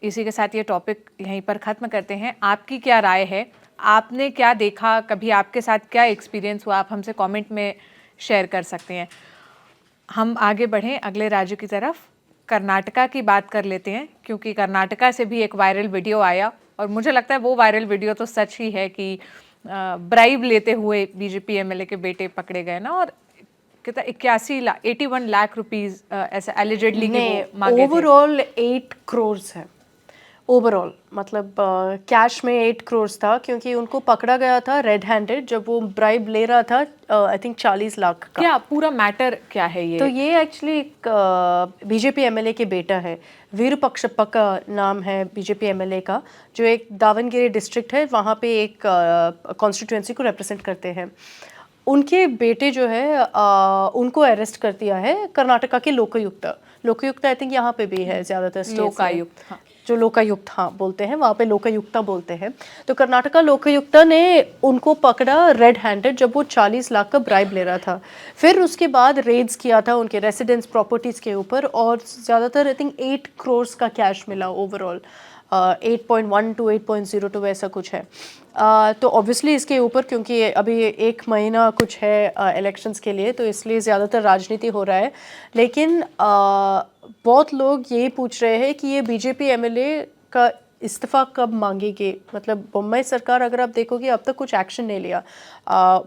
इसी के साथ ये टॉपिक यहीं पर ख़त्म करते हैं। आपकी क्या राय है? आपने क्या देखा? कभी आपके साथ क्या एक्सपीरियंस हुआ? आप हमसे कमेंट में शेयर कर सकते हैं। हम आगे बढ़ें अगले राज्य की तरफ। कर्नाटका की बात कर लेते हैं, क्योंकि कर्नाटका से भी एक वायरल वीडियो आया और मुझे लगता है वो वायरल वीडियो तो सच ही है कि ब्राइब लेते हुए बीजेपी एमएलए के बेटे पकड़े गए ना, और कितना 81 लाख रुपीस ऐसे एलिजिडली के वो मांगे थे। ओवरऑल 8 करोड़ है, ओवरऑल मतलब कैश में 8 करोड़ था, क्योंकि उनको पकड़ा गया था रेड हैंडेड जब वो ब्राइब ले रहा था आई थिंक 40 लाख का। क्या पूरा मैटर क्या है ये? तो ये एक्चुअली एक बीजेपी एमएलए के बेटा है, वीरूपक्षप्पा का नाम है बीजेपी एमएलए का, जो एक दावणगेरे डिस्ट्रिक्ट है, वहाँ पे एक कॉन्स्टिट्यूएंसी को रिप्रेजेंट करते हैं। उनके बेटे जो है उनको अरेस्ट कर दिया है कर्नाटका के लोकायुक्त आई थिंक यहाँ पे भी है ज़्यादातर states में। लोकायुक्त, हाँ। जो लोकायुक्त हाँ बोलते हैं, वहाँ पे लोकायुक्ता बोलते हैं। तो कर्नाटका लोकायुक्ता ने उनको पकड़ा रेड हैंडेड जब वो 40 लाख का ब्राइब ले रहा था। फिर उसके बाद रेड्स किया था उनके रेसिडेंस प्रॉपर्टीज़ के ऊपर, और ज़्यादातर आई थिंक 8 करोड़ का कैश मिला ओवरऑल। 8.1 to 8.02 ऐसा कुछ है। तो ऑब्वियसली इसके ऊपर, क्योंकि अभी 1 महीना कुछ है इलेक्शंस के लिए, तो इसलिए ज़्यादातर राजनीति हो रहा है। लेकिन बहुत लोग यही पूछ रहे हैं कि ये बीजेपी एमएलए का इस्तीफा कब मांगेंगे। मतलब बम्बई सरकार अगर आप देखोगे अब तक कुछ एक्शन नहीं लिया।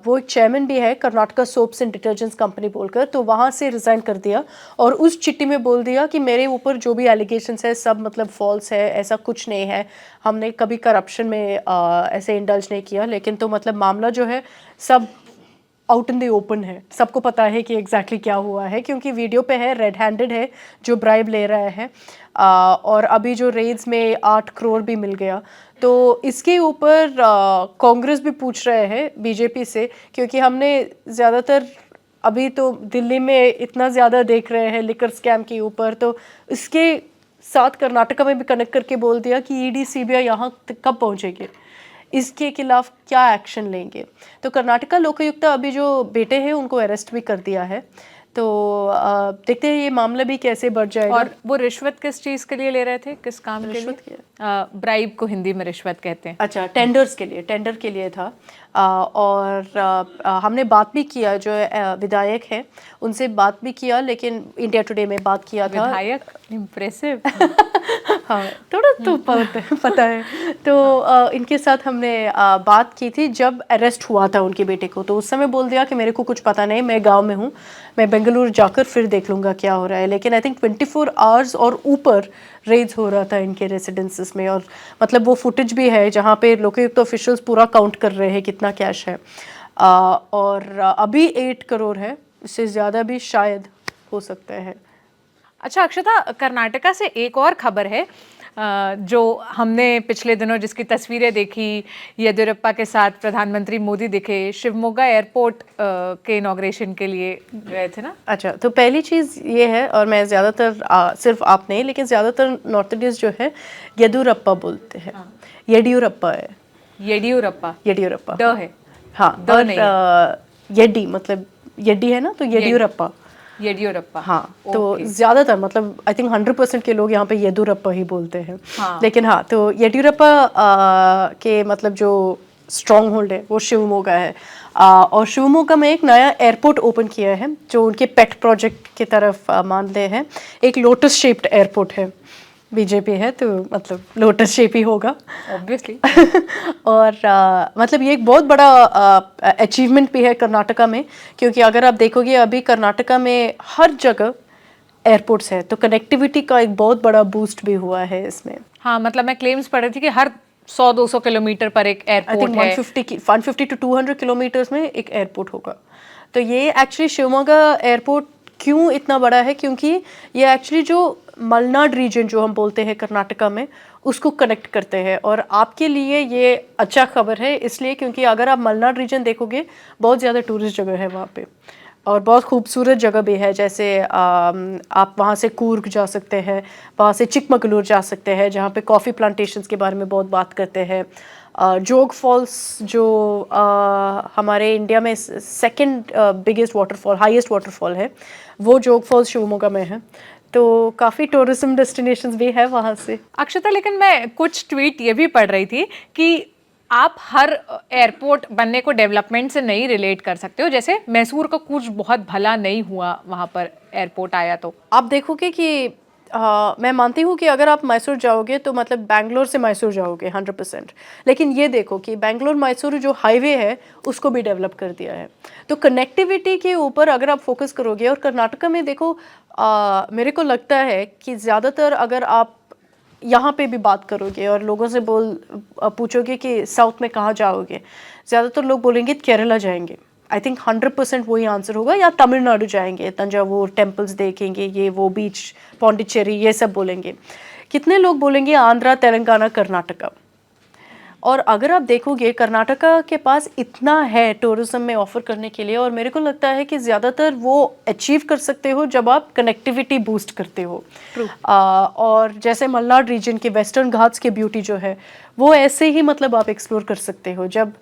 वो एक चेयरमैन भी है Karnataka soaps and detergents company बोलकर, तो वहाँ से रिज़ाइन कर दिया और उस चिट्ठी में बोल दिया कि मेरे ऊपर जो भी एलिगेशंस है सब मतलब फॉल्स है, ऐसा कुछ नहीं है, हमने कभी करप्शन में ऐसे इंडल्ज नहीं किया। लेकिन तो मतलब मामला जो है सब आउट इन द ओपन है, सबको पता है कि एग्जैक्टली क्या हुआ है, क्योंकि वीडियो पे है, रेड हैंडेड है जो ब्राइब ले रहा है। और अभी जो रेड्स में 8 करोड़ भी मिल गया, तो इसके ऊपर कांग्रेस भी पूछ रहे हैं बीजेपी से, क्योंकि हमने ज़्यादातर अभी तो दिल्ली में इतना ज़्यादा देख रहे हैं लिकर स्कैम के ऊपर, तो इसके साथ कर्नाटका में भी कनेक्ट करके बोल दिया कि ईडी सीबीआई यहाँ तक कब पहुँचेंगे, इसके खिलाफ क्या एक्शन लेंगे। तो कर्नाटका लोकायुक्ता अभी जो बेटे हैं उनको अरेस्ट भी कर दिया है। तो देखते हैं ये मामला भी कैसे बढ़ जाएगा। और वो रिश्वत किस चीज़ के लिए ले रहे थे, किस काम के रिश्वत लिए? ब्राइब को हिंदी में रिश्वत कहते हैं। अच्छा, टेंडर के लिए था। और हमने बात भी किया, जो विधायक है उनसे बात भी किया, लेकिन इंडिया टुडे में बात किया था। विधायक, इम्प्रेसिव। हाँ, थोड़ा तो पता है। तो इनके साथ हमने बात की थी जब अरेस्ट हुआ था उनके बेटे को, तो उस समय बोल दिया कि मेरे को कुछ पता नहीं, मैं गांव में हूँ, मैं बेंगलुरु जाकर फिर देख लूँगा क्या हो रहा है। लेकिन आई थिंक 24 आवर्स और ऊपर रेड्स हो रहा था इनके रेसिडेंसेस में, और मतलब वो फुटेज भी है जहाँ पे लोकायुक्त ऑफिशियल्स पूरा काउंट कर रहे हैं कितना कैश है। और अभी 8 करोड़ है, इससे ज़्यादा भी शायद हो सकता है। अच्छा अक्षता, कर्नाटका से एक और खबर है जो हमने पिछले दिनों जिसकी तस्वीरें देखी, येदियुरप्पा के साथ प्रधानमंत्री मोदी दिखे शिवमोगा एयरपोर्ट के इनॉग्रेशन के लिए गए थे ना। अच्छा, तो पहली चीज़ ये है, और मैं ज़्यादातर सिर्फ आप नहीं लेकिन ज़्यादातर नॉर्थ इंडियंस जो है येदियुरप्पा बोलते हैं। येडियुरप्पा है, येडियुरप्पा ड है। हाँ, द और नहीं। येडी मतलब येडी है ना, तो येडियुरप्पा। येडियुरप्पा, हाँ, तो ज़्यादातर मतलब आई थिंक 100% के लोग यहाँ पे येदियुरप्पा ही बोलते हैं। हाँ। लेकिन हाँ, तो येडियुरप्पा के मतलब जो स्ट्रॉन्ग होल्ड है वो शिवमोगा है। और शिवमोगा में एक नया एयरपोर्ट ओपन किया है जो उनके पेट प्रोजेक्ट की तरफ मानते हैं। एक लोटस शेप्ड एयरपोर्ट है, बीजेपी है तो मतलब लोटस शेप ही होगा ऑब्वियसली। और मतलब ये एक बहुत बड़ा अचीवमेंट भी है कर्नाटका में, क्योंकि अगर आप देखोगे अभी कर्नाटका में हर जगह एयरपोर्ट्स है, तो कनेक्टिविटी का एक बहुत बड़ा बूस्ट भी हुआ है इसमें। हाँ, मतलब मैं क्लेम्स पढ़ रही थी कि हर 100-200 किलोमीटर पर एक एयरपोर्ट है। 150 to 200 किलोमीटर्स में एक एयरपोर्ट होगा। तो ये एक्चुअली शिवमोगा एयरपोर्ट क्यों इतना बड़ा है, क्योंकि ये एक्चुअली जो मलनाड रीजन जो हम बोलते हैं कर्नाटका में, उसको कनेक्ट करते हैं। और आपके लिए ये अच्छा खबर है इसलिए क्योंकि अगर आप मलनाड रीजन देखोगे बहुत ज़्यादा टूरिस्ट जगह है वहाँ पे, और बहुत खूबसूरत जगह भी है। जैसे आप वहाँ से कूर्ग जा सकते हैं, वहाँ से चिकमगलूर जा सकते हैं जहाँ पे कॉफ़ी प्लांटेशंस के बारे में बहुत बात करते हैं। जोग फॉल्स जो हमारे इंडिया में second biggest waterfall, highest waterfall है, वो जोग फॉल्स शिवमोगा में है। तो काफ़ी टूरिज्म डेस्टिनेशंस भी है वहाँ से। अक्षता, लेकिन मैं कुछ ट्वीट ये भी पढ़ रही थी कि आप हर एयरपोर्ट बनने को डेवलपमेंट से नहीं रिलेट कर सकते हो। जैसे मैसूर का कुछ बहुत भला नहीं हुआ वहाँ पर एयरपोर्ट आया, तो आप देखोगे कि मैं मानती हूँ कि अगर आप मैसूर जाओगे तो मतलब बैंगलोर से मैसूर जाओगे 100%, लेकिन ये देखो कि बैंगलोर मैसूर जो हाईवे है उसको भी डेवलप कर दिया है। तो कनेक्टिविटी के ऊपर अगर आप फोकस करोगे, और कर्नाटका में देखो मेरे को लगता है कि ज़्यादातर अगर आप यहाँ पे भी बात करोगे और लोगों से पूछोगे कि साउथ में कहाँ जाओगे, ज़्यादातर लोग बोलेंगे केरला जाएंगे। आई थिंक 100% वही आंसर होगा, या तमिलनाडु जाएंगे, तंजावुर टेम्पल्स देखेंगे, ये वो बीच, पौंडीचेरी, ये सब बोलेंगे। कितने लोग बोलेंगे आंध्रा, तेलंगाना, कर्नाटका। और अगर आप देखोगे कर्नाटका के पास इतना है टूरिज्म में ऑफर करने के लिए, और मेरे को लगता है कि ज़्यादातर वो अचीव कर सकते हो जब आप कनेक्टिविटी बूस्ट करते हो। और जैसे मलनाड रीजन के वेस्टर्न घाट्स की ब्यूटी जो है वो ऐसे ही मतलब आप एक्सप्लोर कर सकते हो जब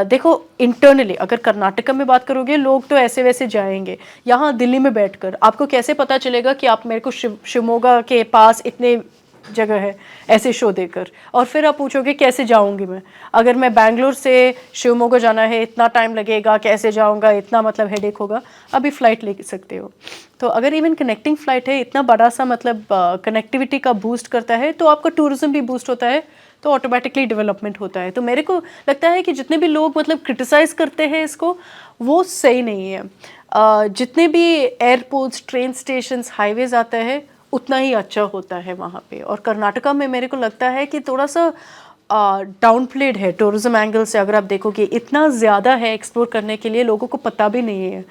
देखो इंटरनली। अगर कर्नाटका में बात करोगे लोग तो ऐसे वैसे जाएंगे, यहाँ दिल्ली में बैठकर आपको कैसे पता चलेगा कि आप मेरे को शिवमोगा के पास इतने जगह है ऐसे शो देकर, और फिर आप पूछोगे कैसे जाऊंगी मैं, अगर मैं बैंगलोर से शिवमोगा जाना है इतना टाइम लगेगा, कैसे जाऊंगा, इतना मतलब हेडेक होगा। अभी फ़्लाइट ले सकते हो, तो अगर इवन कनेक्टिंग फ़्लाइट है, इतना बड़ा सा मतलब कनेक्टिविटी का बूस्ट करता है, तो आपका टूरिज्म भी बूस्ट होता है, तो ऑटोमेटिकली डेवलपमेंट होता है। तो मेरे को लगता है कि जितने भी लोग मतलब क्रिटिसाइज़ करते हैं इसको, वो सही नहीं है। जितने भी एयरपोर्ट्स, ट्रेन स्टेशंस, हाईवेज आते हैं उतना ही अच्छा होता है वहाँ पे। और कर्नाटका में मेरे को लगता है कि थोड़ा सा डाउन प्लेड है टूरिज्म एंगल से। अगर आप देखोगे इतना ज़्यादा है एक्सप्लोर करने के लिए, लोगों को पता भी नहीं है।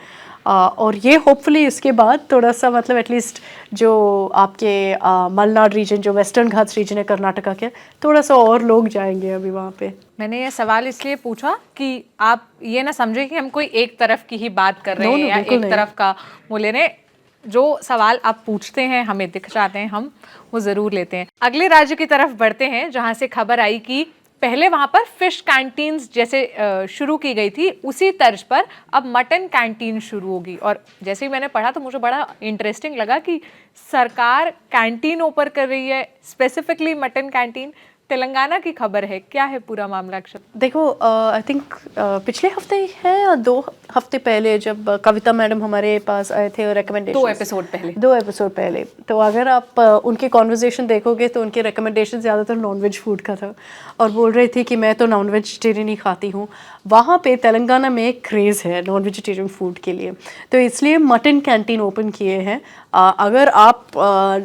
और ये होपफुली इसके बाद थोड़ा सा मतलब एटलीस्ट जो आपके मलनाड रीजन, जो वेस्टर्न घाट्स रीजन है कर्नाटका के, थोड़ा सा और लोग जाएंगे अभी वहाँ पे। मैंने ये सवाल इसलिए पूछा कि आप ये ना समझे कि हम कोई एक तरफ की ही बात कर रहे हैं या एक तरफ का वो ले रहे हैं। जो सवाल आप पूछते हैं, हमें दिख जाते हैं, हम वो ज़रूर लेते हैं। अगले राज्य की तरफ बढ़ते हैं जहाँ से खबर आई कि पहले वहाँ पर फिश कैंटीन्स जैसे शुरू की गई थी, उसी तर्ज पर अब मटन कैंटीन शुरू होगी। और जैसे ही मैंने पढ़ा तो मुझे बड़ा इंटरेस्टिंग लगा कि सरकार कैंटीन ओपन कर रही है, स्पेसिफिकली मटन कैंटीन। तेलंगाना की खबर है, क्या है पूरा मामला अक्षत? देखो आई थिंक पिछले हफ्ते ही है या 2 हफ्ते पहले जब कविता मैडम हमारे पास आए थे और रिकमेंडेशन 2 एपिसोड पहले, 2 एपिसोड पहले, तो अगर आप उनके कॉन्वर्जेशन देखोगे तो उनके रिकमेंडेशन ज़्यादातर नॉनवेज फूड का था, और बोल रही थी कि मैं तो नॉन वेजिटेरियन ही खाती हूँ। वहाँ पे तेलंगाना में एक क्रेज़ है नॉन वेजिटेरियन फूड के लिए, तो इसलिए मटन कैंटीन ओपन किए हैं। अगर आप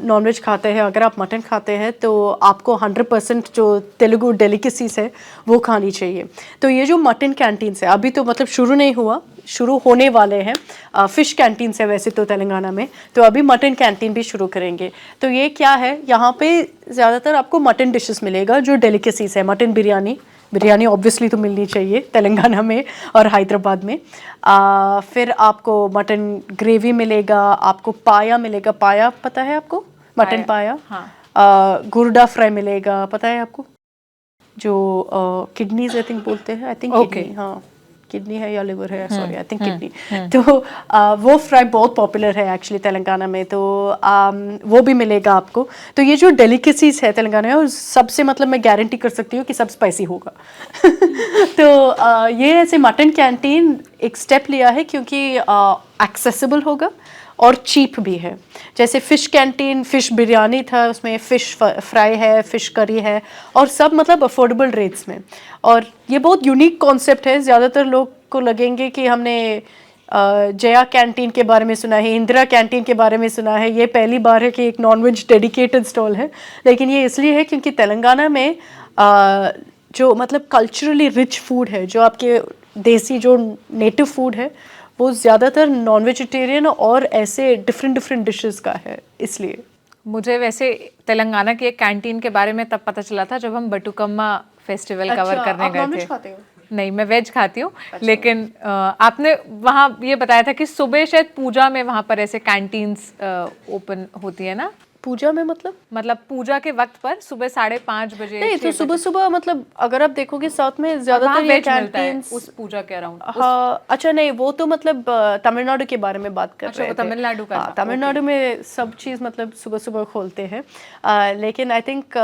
नॉन वेज खाते हैं, अगर आप मटन खाते हैं, तो आपको 100% जो तेलुगु डेलिकेसीज है वो खानी चाहिए। तो ये जो मटन कैंटीन्स है अभी तो मतलब शुरू नहीं हुआ, शुरू होने वाले हैं। फ़िश कैंटीन्स है वैसे तो तेलंगाना में, तो अभी मटन कैंटीन भी शुरू करेंगे। तो ये क्या है, यहाँ पे ज़्यादातर आपको मटन डिशेस मिलेगा जो डेलिकेसीज है। मटन बिरयानी ऑब्वियसली तो मिलनी चाहिए तेलंगाना में और हैदराबाद में। फिर आपको मटन ग्रेवी मिलेगा, आपको पाया मिलेगा। पाया पता है आपको? मटन पाया। हाँ। गुर्डा फ्राई मिलेगा, पता है आपको? जो किडनीज आई थिंक बोलते हैं, आई थिंक किडनी, हाँ किडनी है या लिवर है, सॉरी आई थिंक किडनी। तो वो फ्राई बहुत पॉपुलर है एक्चुअली तेलंगाना में, तो वो भी मिलेगा आपको। तो ये जो डेलिकेसीज है तेलंगाना में, और सबसे मतलब मैं गारंटी कर सकती हूँ कि सब स्पाइसी होगा। तो ये ऐसे मटन कैंटीन एक स्टेप लिया है क्योंकि एक्सेसिबल होगा और चीप भी है। जैसे फ़िश कैंटीन, फ़िश बिरयानी था, उसमें फ़िश फ्राई है, फ़िश करी है, और सब मतलब अफोर्डेबल रेट्स में। और ये बहुत यूनिक कॉन्सेप्ट है। ज़्यादातर लोग को लगेंगे कि हमने जया कैंटीन के बारे में सुना है, इंदिरा कैंटीन के बारे में सुना है, ये पहली बार है कि एक नॉनवेज डेडिकेटेड स्टॉल है। लेकिन ये इसलिए है क्योंकि तेलंगाना में जो मतलब कल्चरली रिच फूड है, जो आपके देसी जो नेटिव फूड है, वो ज़्यादातर नॉन वेजिटेरियन और ऐसे डिफरेंट डिशेस का है। इसलिए मुझे वैसे तेलंगाना की एक कैंटीन के बारे में तब पता चला था जब हम बटुकम्मा फेस्टिवल कवर करने गए थे। खाते हो? नहीं, मैं वेज खाती हूँ। अच्छा। लेकिन आपने वहाँ ये बताया था कि सुबह शायद पूजा में वहाँ पर ऐसे कैंटीन्स ओपन होती है ना? पूजा में मतलब पूजा के वक्त पर सुबह 5:30 बजे। नहीं, तो सुबह मतलब अगर आप देखोगे साउथ में ज्यादातर ये कैंटीन्स उस पूजा के अराउंड। हाँ, अच्छा नहीं, वो तो मतलब तमिलनाडु के बारे में बात कर रहे थे। तमिलनाडु का। तमिलनाडु में सब चीज मतलब सुबह खोलते हैं। लेकिन आई थिंक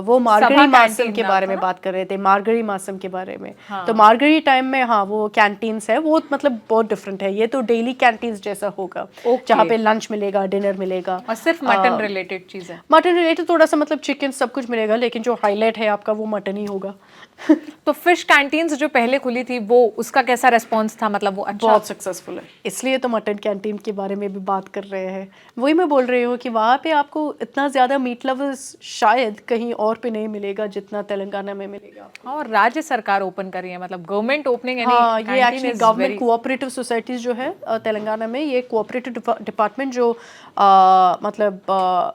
वो मार्गरी मासम के बारे में बात कर रहे थे, मार्गरी मासम के बारे में। तो मार्गरी टाइम में हाँ वो कैंटीन्स है, वो मतलब बहुत डिफरेंट है। ये तो डेली कैंटीन्स जैसा होगा, जहाँ पे लंच मिलेगा, डिनर मिलेगा, और सिर्फ मटन रिलेटेड रिलेटेड चीज़ें? मटन रिलेटेड थोड़ा सा मतलब चिकन सब कुछ मिलेगा, लेकिन जो हाईलाइट है आपका वो मटन ही होगा। तो फिश कैंटीन्स जो पहले खुली थी वो उसका कैसा रेस्पॉन्स था, मतलब वो अच्छा? बहुत सक्सेसफुल है, इसलिए तो मटन कैंटीन के बारे में भी बात कर रहे हैं। वही मैं बोल रही हूँ कि वहाँ पे आपको इतना ज़्यादा मीट लवर्स शायद कहीं और पे नहीं मिलेगा जितना तेलंगाना में मिलेगा। और राज्य सरकार ओपन कर रही है, मतलब गवर्नमेंट ओपनिंग एनी हाँ, ये canteen actually is government very. Cooperative societies जो है तेलंगाना में, ये कोऑपरेटिव डिपार्टमेंट जो मतलब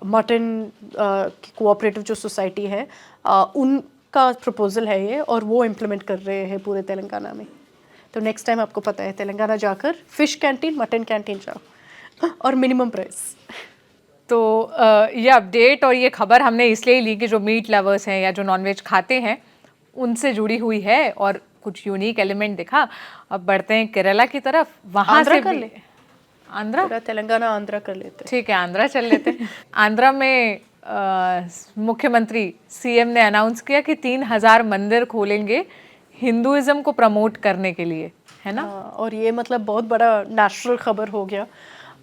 मटन की कोऑपरेटिव जो सोसाइटी है उनका प्रपोजल है ये, और वो इम्प्लीमेंट कर रहे हैं पूरे तेलंगाना में। तो नेक्स्ट टाइम आपको पता है तेलंगाना जाकर फिश कैंटीन मटन कैंटीन जाओ और मिनिमम प्राइस। तो ये अपडेट और ये खबर हमने इसलिए ली कि जो मीट लवर्स हैं या जो नॉनवेज खाते हैं उनसे जुड़ी हुई है और कुछ यूनिक एलिमेंट दिखा। अब बढ़ते हैं केरला की तरफ, वहाँ आंध्रा से कर भी ले। आंध्रा, पूरा तेलंगाना आंध्रा कर लेते हैं। ठीक है आंध्रा चल लेते हैं। आंध्रा में मुख्यमंत्री सीएम ने अनाउंस किया कि 3000 मंदिर खोलेंगे हिंदुइज्म को प्रमोट करने के लिए, है ना? हाँ, और ये मतलब बहुत बड़ा नेशनल खबर हो गया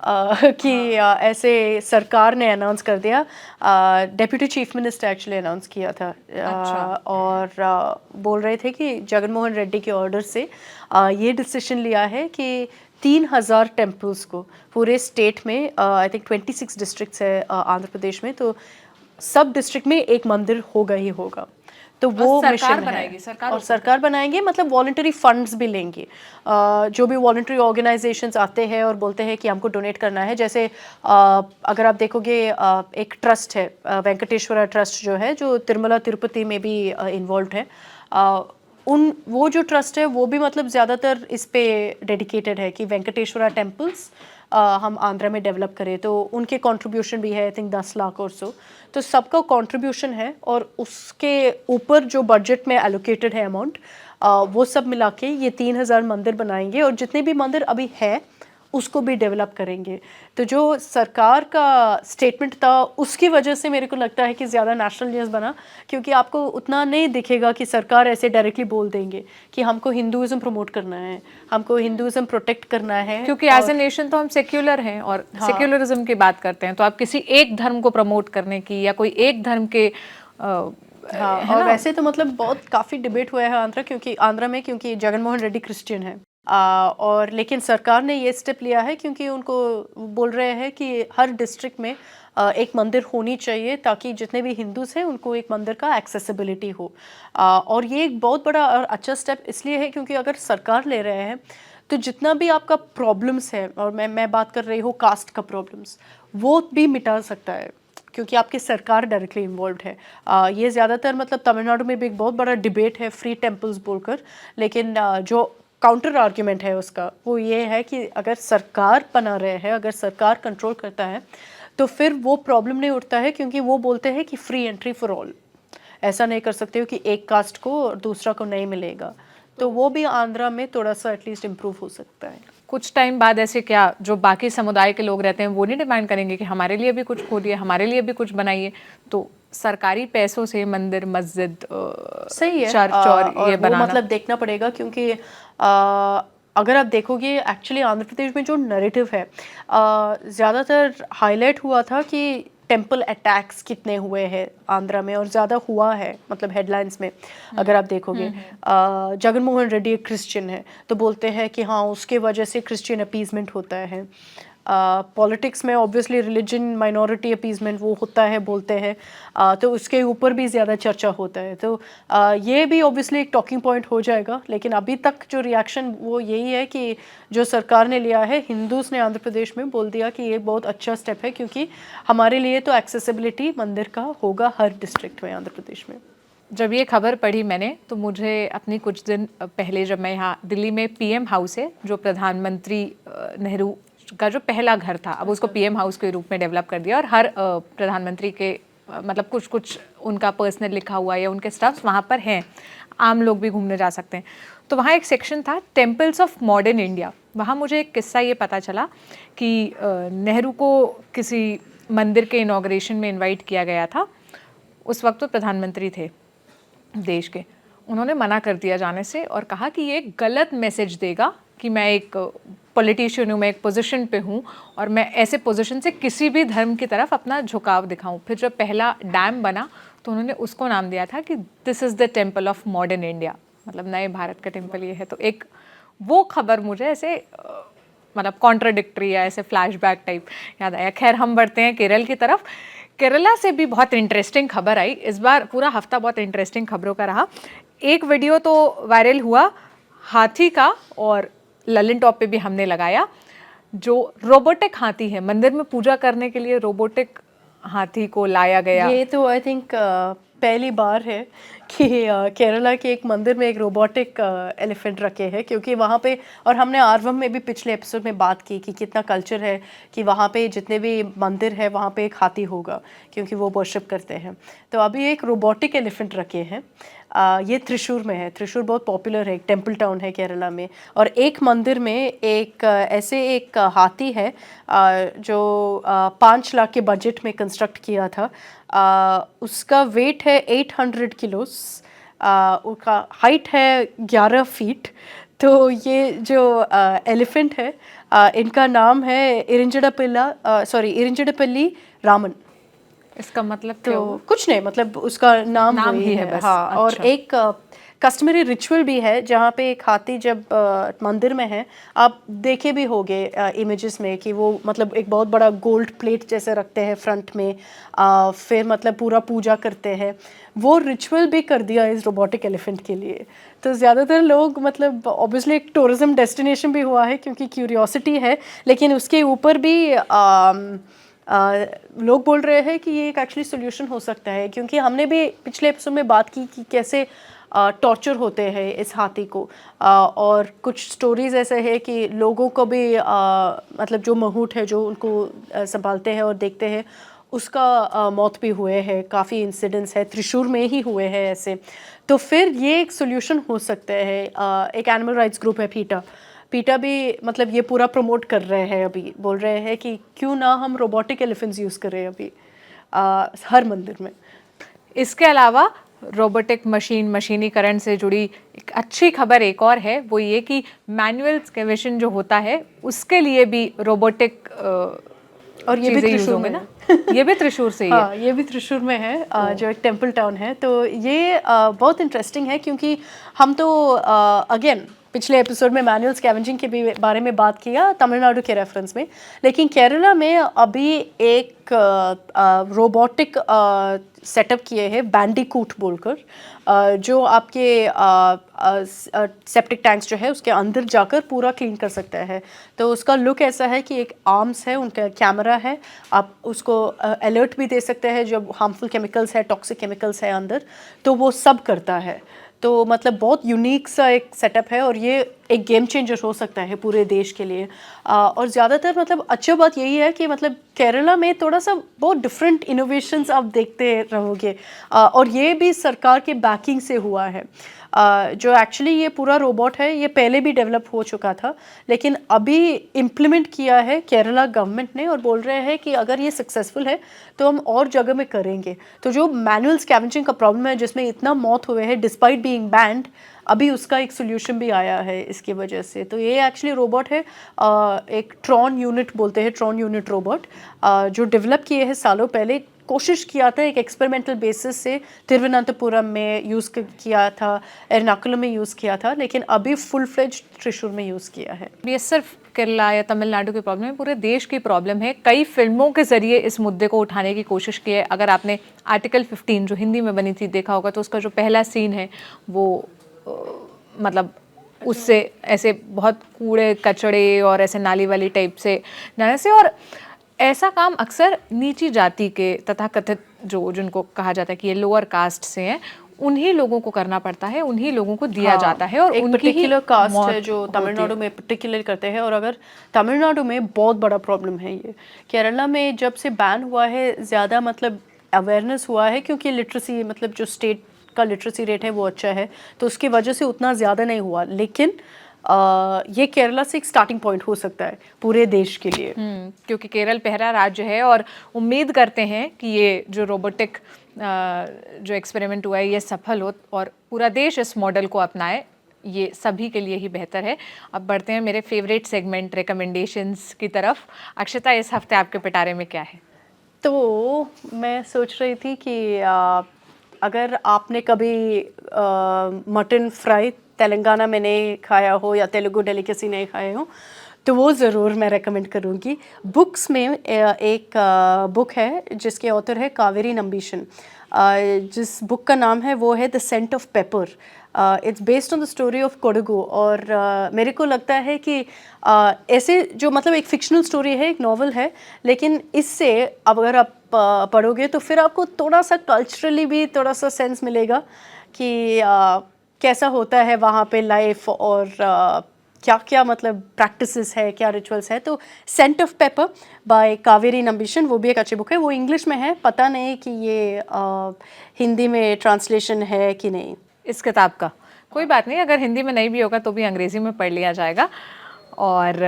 कि ऐसे सरकार ने अनाउंस कर दिया। Deputy chief minister actually announce किया था। और बोल रहे थे कि जगन मोहन रेड्डी के ऑर्डर से ये डिसीजन लिया है कि 3000 टेम्पल्स को पूरे स्टेट में, आई थिंक 26 डिस्ट्रिक्ट्स है आंध्र प्रदेश में, तो सब डिस्ट्रिक्ट में एक मंदिर होगा ही होगा। तो वो सरकार मिशन बनाएगी, है और सरकार बनाएंगे, मतलब वॉलंटरी फंड्स भी लेंगे। जो भी वॉलंटरी ऑर्गेनाइजेशंस आते हैं और बोलते हैं कि हमको डोनेट करना है, जैसे अगर आप देखोगे एक ट्रस्ट है वेंकटेश्वरा ट्रस्ट जो है, जो तिरुमला तिरुपति में भी इन्वॉल्व है। वो जो ट्रस्ट है वो भी मतलब ज़्यादातर इस पे डेडिकेटेड है कि वेंकटेश्वरा टेम्पल्स हम आंध्रा में डेवलप करें। तो उनके कंट्रीब्यूशन भी है आई थिंक 10 लाख और सो। तो सबका कंट्रीब्यूशन है, और उसके ऊपर जो बजट में एलोकेटेड है अमाउंट, वो सब मिला के ये 3000 मंदिर बनाएंगे, और जितने भी मंदिर अभी है उसको भी डेवलप करेंगे। तो जो सरकार का स्टेटमेंट था उसकी वजह से मेरे को लगता है कि ज़्यादा नेशनल न्यूज़ बना, क्योंकि आपको उतना नहीं दिखेगा कि सरकार ऐसे डायरेक्टली बोल देंगे कि हमको हिंदुइज्म प्रमोट करना है, हमको हिंदुइज्म प्रोटेक्ट करना है। क्योंकि एज ए नेशन तो हम सेक्युलर हैं और सेक्युलरिज्म की बात करते हैं, तो आप किसी एक धर्म को प्रमोट करने की या कोई एक धर्म के हाँ, और वैसे तो मतलब बहुत काफ़ी डिबेट हुआ है आंध्रा में, क्योंकि जगन मोहन रेड्डी क्रिश्चियन है। और लेकिन सरकार ने ये स्टेप लिया है क्योंकि उनको बोल रहे हैं कि हर डिस्ट्रिक्ट में एक मंदिर होनी चाहिए, ताकि जितने भी हिंदूज हैं उनको एक मंदिर का एक्सेसिबिलिटी हो। और ये एक बहुत बड़ा और अच्छा स्टेप इसलिए है क्योंकि अगर सरकार ले रहे हैं तो जितना भी आपका प्रॉब्लम्स है, और मैं बात कर रही हूँ कास्ट का प्रॉब्लम्स, वो भी मिटा सकता है क्योंकि आपकी सरकार डायरेक्टली इन्वॉल्व है। ये ज़्यादातर मतलब तमिलनाडु में भी एक बहुत बड़ा डिबेट है फ्री टेम्पल्स बोलकर, लेकिन जो काउंटर आर्ग्यूमेंट है उसका वो ये है कि अगर सरकार बना रहे हैं, अगर सरकार कंट्रोल करता है, तो फिर वो प्रॉब्लम नहीं उठता है, क्योंकि वो बोलते हैं कि फ्री एंट्री फॉर ऑल। ऐसा नहीं कर सकते हो कि एक कास्ट को और दूसरा को नहीं मिलेगा। तो वो भी आंध्रा में थोड़ा सा एटलीस्ट इम्प्रूव हो सकता है। कुछ टाइम बाद ऐसे क्या जो बाकी समुदाय के लोग रहते हैं वो नहीं डिमांड करेंगे कि हमारे लिए भी कुछ खोलिए, हमारे लिए भी कुछ बनाइए? तो सरकारी पैसों से मंदिर, मस्जिद, सही है, चर्च और ये बनाना मतलब देखना पड़ेगा, क्योंकि अगर आप देखोगे एक्चुअली आंध्र प्रदेश में जो नैरेटिव है ज़्यादातर हाईलाइट हुआ था कि टेम्पल अटैक्स कितने हुए हैं आंध्रा में, और ज़्यादा हुआ है मतलब हेडलाइंस में। अगर आप देखोगे जगन मोहन रेड्डी एक क्रिश्चियन है, तो बोलते हैं कि हाँ उसके वजह से क्रिश्चियन अपीजमेंट होता है। पॉलिटिक्स में ऑब्वियसली रिलीजन माइनॉरिटी अपीजमेंट वो होता है बोलते हैं, तो उसके ऊपर भी ज़्यादा चर्चा होता है। तो ये भी ऑब्वियसली एक टॉकिंग पॉइंट हो जाएगा, लेकिन अभी तक जो रिएक्शन वो यही है कि जो सरकार ने लिया है, हिंदूज ने आंध्र प्रदेश में बोल दिया कि ये बहुत अच्छा स्टेप है, क्योंकि हमारे लिए तो एक्सेसिबिलिटी मंदिर का होगा हर डिस्ट्रिक्ट में आंध्र प्रदेश में। जब ये खबर पढ़ी मैंने तो मुझे अपनी कुछ दिन पहले, जब मैं यहाँ दिल्ली में पीएम हाउस है जो प्रधानमंत्री नेहरू का जो पहला घर था, अब उसको पीएम हाउस के रूप में डेवलप कर दिया, और हर प्रधानमंत्री के मतलब कुछ कुछ उनका पर्सनल लिखा हुआ या उनके स्टाफ्स वहाँ पर हैं, आम लोग भी घूमने जा सकते हैं। तो वहाँ एक सेक्शन था टेम्पल्स ऑफ मॉडर्न इंडिया। वहाँ मुझे एक किस्सा ये पता चला कि नेहरू को किसी मंदिर के इनॉग्रेशन में इन्वाइट किया गया था। उस वक्त वो प्रधानमंत्री थे देश के। उन्होंने मना कर दिया जाने से और कहा कि ये एक गलत मैसेज देगा कि मैं एक पॉलिटिशियन हूँ, मैं एक पोजीशन पे हूँ और मैं ऐसे पोजीशन से किसी भी धर्म की तरफ अपना झुकाव दिखाऊं। फिर जब पहला डैम बना तो उन्होंने उसको नाम दिया था कि this is the temple of modern India, मतलब नए भारत का टेम्पल ये है। तो एक वो खबर मुझे ऐसे मतलब कॉन्ट्राडिक्टरी या ऐसे फ्लैशबैक टाइप याद आया। खैर हम बढ़ते हैं केरल की तरफ। केरला से भी बहुत इंटरेस्टिंग खबर आई इस बार, पूरा हफ्ता बहुत इंटरेस्टिंग खबरों का रहा। एक वीडियो तो वायरल हुआ हाथी का, और ललिन टॉप पे भी हमने लगाया, जो रोबोटिक हाथी है। मंदिर में पूजा करने के लिए रोबोटिक हाथी को लाया गया। ये तो आई थिंक पहली बार है कि केरला के एक मंदिर में एक रोबोटिक एलिफेंट रखे हैं, क्योंकि वहाँ पे, और हमने आरवम में भी पिछले एपिसोड में बात की कि कितना कल्चर है कि वहाँ पे जितने भी मंदिर है वहाँ पे एक हाथी होगा, क्योंकि वो वर्शिप करते हैं। तो अभी एक रोबोटिक एलिफेंट रखे हैं। ये त्रिशूर में है। त्रिशूर बहुत पॉपुलर है, एक टेम्पल टाउन है केरला में। और एक मंदिर में एक ऐसे एक हाथी है जो 5 लाख के बजट में कंस्ट्रक्ट किया था। उसका वेट है 800 किलोस, उसका हाइट है 11 फीट। तो ये जो एलिफेंट है, इनका नाम है इरिंजडपल्ली रामन। इसका मतलब तो क्या हुआ? कुछ नहीं, मतलब उसका नाम नाम वही ही है बस। हाँ। और अच्छा। एक कस्टमरी रिचुअल भी है जहाँ पे एक हाथी जब मंदिर में है, आप देखे भी होंगे इमेजेस में कि वो मतलब एक बहुत बड़ा गोल्ड प्लेट जैसे रखते हैं फ्रंट में, फिर मतलब पूरा पूजा करते हैं। वो रिचुअल भी कर दिया इस रोबोटिक एलिफेंट के लिए। तो ज़्यादातर लोग, मतलब ऑब्वियसली एक टूरिज्म डेस्टिनेशन भी हुआ है क्योंकि क्यूरियोसिटी है, लेकिन उसके ऊपर भी लोग बोल रहे हैं कि ये एक एक्चुअली सोल्यूशन हो सकता है, क्योंकि हमने भी पिछले एपिसोड में बात की कि कैसे टॉर्चर होते हैं इस हाथी को। और कुछ स्टोरीज ऐसे है कि लोगों को भी मतलब जो महूट है जो उनको संभालते हैं और देखते हैं, उसका मौत भी हुए हैं। काफ़ी इंसिडेंट्स है, त्रिशूर में ही हुए हैं ऐसे। तो फिर ये एक सोल्यूशन हो सकता है। एक एनिमल राइट्स ग्रुप है पीटा भी मतलब ये पूरा प्रमोट कर रहे हैं। अभी बोल रहे हैं कि क्यों ना हम रोबोटिक एलिफेंट्स यूज़ करें अभी हर मंदिर में। इसके अलावा रोबोटिक मशीनीकरण से जुड़ी एक अच्छी खबर एक और है, वो ये कि मैनुअल एक्सकेवेशन जो होता है उसके लिए भी रोबोटिक और ये भी चीज़ें यूज त्रिशूर होंगे में ना। ये भी त्रिशूर से ही है। हाँ, ये भी त्रिशूर में है, जो एक टेम्पल टाउन है। तो ये बहुत इंटरेस्टिंग है, क्योंकि हम तो अगेन पिछले एपिसोड में मैनुअल स्कैवेंजिंग के भी बारे में बात किया तमिलनाडु के रेफरेंस में, लेकिन केरला में अभी एक रोबोटिक सेटअप किए हैं बैंडिकूट बोलकर, जो आपके सेप्टिक टैंक्स जो है उसके अंदर जाकर पूरा क्लीन कर सकता है। तो उसका लुक ऐसा है कि एक आर्म्स है, उनका कैमरा है, आप उसको अलर्ट भी दे सकते हैं जब हार्मफुल केमिकल्स है, टॉक्सिक केमिकल्स है अंदर, तो वो सब करता है। तो मतलब बहुत यूनिक सा एक सेटअप है, और ये एक गेम चेंजर हो सकता है पूरे देश के लिए। और ज़्यादातर मतलब अच्छी बात यही है कि मतलब केरला में थोड़ा सा बहुत डिफरेंट इनोवेशंस आप देखते रहोगे, और ये भी सरकार के बैकिंग से हुआ है। जो एक्चुअली ये पूरा रोबोट है ये पहले भी डेवलप हो चुका था, लेकिन अभी इम्प्लीमेंट किया है केरला गवर्नमेंट ने, और बोल रहे हैं कि अगर ये सक्सेसफुल है तो हम और जगह में करेंगे। तो जो मैनुअल स्कैवेंजिंग का प्रॉब्लम है जिसमें इतना मौत हुए हैं डिस्पाइट बीइंग बैंड, अभी उसका एक सोल्यूशन भी आया है इसकी वजह से। तो ये एक्चुअली रोबोट है, एक ट्रॉन यूनिट बोलते हैं, ट्रॉन यूनिट रोबोट, जो डेवलप किए हैं सालों पहले। कोशिश किया था एक एक्सपेरिमेंटल बेसिस से, तिरुवनंतपुरम में यूज़ किया था, एर्नाकुलम में यूज़ किया था, लेकिन अभी फुल फ्लेज त्रिशूर में यूज़ किया है। ये सिर्फ केरला या तमिलनाडु की प्रॉब्लम है, पूरे देश की प्रॉब्लम है। कई फिल्मों के जरिए इस मुद्दे को उठाने की कोशिश की है। अगर आपने आर्टिकल 15 जो हिंदी में बनी थी देखा होगा, तो उसका जो पहला सीन है वो मतलब उससे ऐसे बहुत कूड़े कचड़े और ऐसे नाली वाली टाइप से जाने से, और ऐसा काम अक्सर नीची जाति के तथाकथित जो जिनको कहा जाता है कि ये लोअर कास्ट से हैं, उन्हीं लोगों को करना पड़ता है, उन्हीं लोगों को दिया जाता है, और एक उनकी ही पर्टिकुलर कास्ट मौत है जो होती तमिलनाडु में पर्टिकुलर करते हैं। और अगर तमिलनाडु में बहुत बड़ा प्रॉब्लम है ये, केरला में जब से बैन हुआ है ज़्यादा मतलब अवेयरनेस हुआ है, क्योंकि लिटरेसी मतलब जो स्टेट का लिटरेसी रेट है वो अच्छा है, तो उसकी वजह से उतना ज़्यादा नहीं हुआ। लेकिन ये केरला से एक स्टार्टिंग पॉइंट हो सकता है पूरे देश के लिए। क्योंकि केरल पहला राज्य है, और उम्मीद करते हैं कि ये जो रोबोटिक जो एक्सपेरिमेंट हुआ है ये सफल हो और पूरा देश इस मॉडल को अपनाए। ये सभी के लिए ही बेहतर है। अब बढ़ते हैं मेरे फेवरेट सेगमेंट रिकमेंडेशंस की तरफ। अक्षता, इस हफ्ते आपके पिटारे में क्या है? तो मैं सोच रही थी कि अगर आपने कभी मटन फ्राई तेलंगाना में नहीं खाया हो या तेलुगु डेलिकेसी नहीं खाए हो तो वो ज़रूर मैं रेकमेंड करूँगी। बुक्स में एक बुक है जिसके ऑथर है कावेरी नंबीशन। जिस बुक का नाम है वो है the scent of pepper. It's based on the story of Kodagu. और मेरे को लगता है कि ऐसे जो मतलब एक फिक्शनल स्टोरी है, एक नॉवल है, लेकिन इससे अब अगर आप पढ़ोगे तो फिर आपको थोड़ा सा कल्चरली भी थोड़ा सा सेंस मिलेगा कि कैसा होता है वहाँ पे लाइफ, और क्या क्या मतलब प्रैक्टिसेस है, क्या रिचुअल्स है। तो scent of pepper by Kaveri Nambisan, वो भी एक अच्छी बुक है। वो इंग्लिश में है, पता नहीं कि ये हिंदी में ट्रांसलेशन है कि नहीं इस किताब का। कोई बात नहीं, अगर हिंदी में नहीं भी होगा तो भी अंग्रेजी में पढ़ लिया जाएगा। और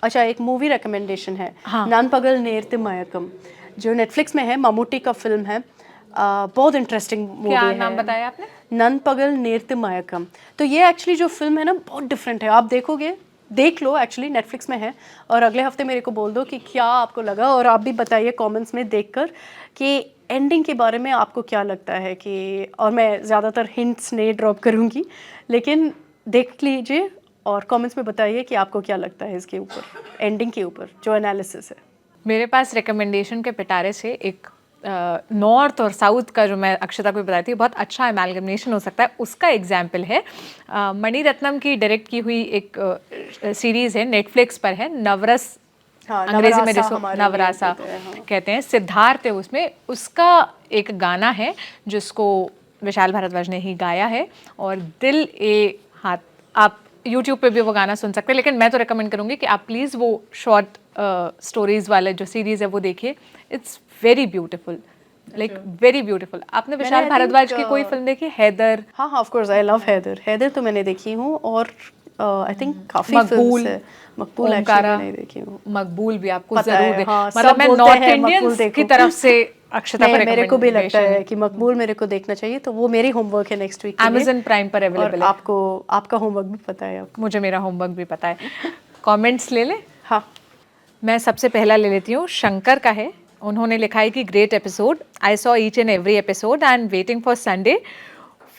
अच्छा, एक मूवी रिकमेंडेशन है, हाँ। नानपगल नेरते मयकम, जो नेटफ्लिक्स में है, ममूटी का फिल्म है। बहुत इंटरेस्टिंग मूवी क्या है। नाम बताया आपने? ननपगल नेरते मयकम। तो ये एक्चुअली जो फिल्म है ना बहुत डिफरेंट है। आप देखोगे, देख लो, एक्चुअली नेटफ्लिक्स में है। और अगले हफ्ते मेरे को बोल दो कि क्या आपको लगा, और आप भी बताइए कमेंट्स में देखकर कि एंडिंग के बारे में आपको क्या लगता है कि, और मैं ज़्यादातर हिंट्स नहीं ड्रॉप करूँगी, लेकिन देख लीजिए और कमेंट्स में बताइए कि आपको क्या लगता है इसके ऊपर, एंडिंग के ऊपर जो एनालिसिस है। मेरे पास रिकमेंडेशन के पिटारे से एक नॉर्थ और साउथ का, जो मैं अक्षता को बताई थी, बहुत अच्छा एमैल्गमेशन हो सकता है, उसका एग्जाम्पल है मणि रत्नम की डायरेक्ट की हुई एक सीरीज़ है, नेटफ्लिक्स पर है, नवरस। हाँ, अंग्रेजी में नवरासा जिसको हमारे नवरासा लिए हाँ। कहते हैं। सिद्धार्थ है उसमें, उसका एक गाना है जिसको विशाल भारद्वाज ने ही गाया है, और दिल ए हाथ। आप यूट्यूब पे भी वो गाना सुन सकते हैं, लेकिन मैं तो रिकमेंड करूँगी कि आप प्लीज़ वो शॉर्ट स्टोरीज वाले जो सीरीज़ है वो देखिए। It's very beautiful, like very beautiful. आपने विशाल भारद्वाज की कोई फिल्म देखी, हैदर? हाँ हाँ, of course, I love Haider. Haider तो मैंने देखी हूँ, और आई थिंक काफी मकबूल, फिल्म्स है। मकबूल एक्चुअली ओमकारा, नहीं देखी हूँ। मकबूल भी आपको पता जरूर है, दे। हाँ, मतलब सब मैं बोलते नॉर्थ हैं मकबूल इंडियंस देखो। की तरफ से अक्षता को मेरे को भी लगता है recommendation। कि मकबूल मेरे को देखना चाहिए, तो वो मेरी होमवर्क है नेक्स्ट वीक के लिए। Amazon प्राइम पर और अवेलेबल है। आपको, आपका होमवर्क भी पता है आपको। मुझे मेरा होमवर्क भी पता है। कमेंट्स ले लें? हाँ, मैं सबसे पहला ले लेती हूँ, शंकर का है। उन्होंने लिखा है कि great episode, I saw each and every episode and waiting for Sunday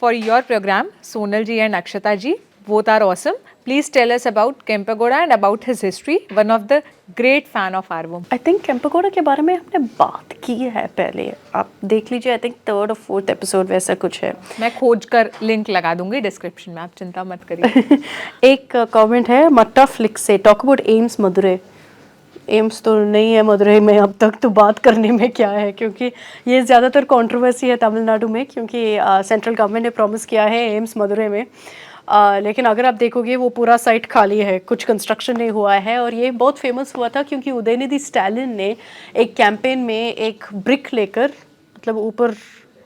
for your programme. Sonal ji and Akshata ji, both are awesome. Please tell us about Kempegowda and about his history. One of the great fan of Arvum. I think Kempegowda के बारे में हमने बात की है पहले, आप देख लीजिए। आई थिंक 3rd और 4th एपिसोड वैसा कुछ है। मैं खोज कर लिंक लगा दूंगी डिस्क्रिप्शन में, आप चिंता मत करिए। एक कमेंट है मट्टा फ्लिक से, talk about AIIMS Madurai. AIIMS तो नहीं है मदुरई में अब तक, तो बात करने में क्या है, क्योंकि ये ज़्यादातर कंट्रोवर्सी है तमिलनाडु में, क्योंकि सेंट्रल गवर्नमेंट ने प्रॉमिस किया है एम्स मदुरई में। लेकिन अगर आप देखोगे वो पूरा साइट खाली है, कुछ कंस्ट्रक्शन नहीं हुआ है। और ये बहुत फेमस हुआ था क्योंकि उदयनिधि स्टालिन ने एक कैंपेन में एक ब्रिक लेकर, मतलब ऊपर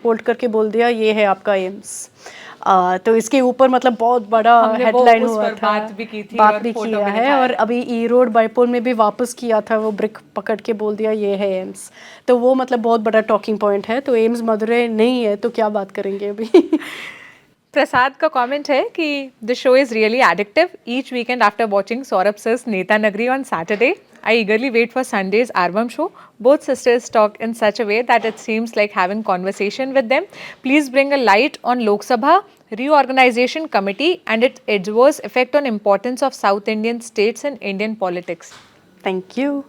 होल्ड करके बोल दिया ये है आपका एम्स। तो इसके ऊपर मतलब बहुत बड़ा हमने वो हेडलाइन उस हुआ पर था, बात भी की थी बात और भी फोटो किया भी है। दिखाया और है। अभी ई रोड बाईपोल में भी वापस किया था, वो ब्रिक पकड़ के बोल दिया ये है एम्स। तो वो मतलब बहुत बड़ा टॉकिंग पॉइंट है। तो एम्स मदुरई नहीं है तो क्या बात करेंगे अभी। प्रसाद का कमेंट है कि the show is really addictive each weekend after watching Saurabh sir's Neta Nagri on Saturday. I eagerly wait for Sunday's Arvam show. Both sisters talk in such a way that it seems like having conversation with them. Please bring a light on Lok Sabha Reorganization Committee and its adverse effect on importance of South Indian states in Indian politics. Thank you.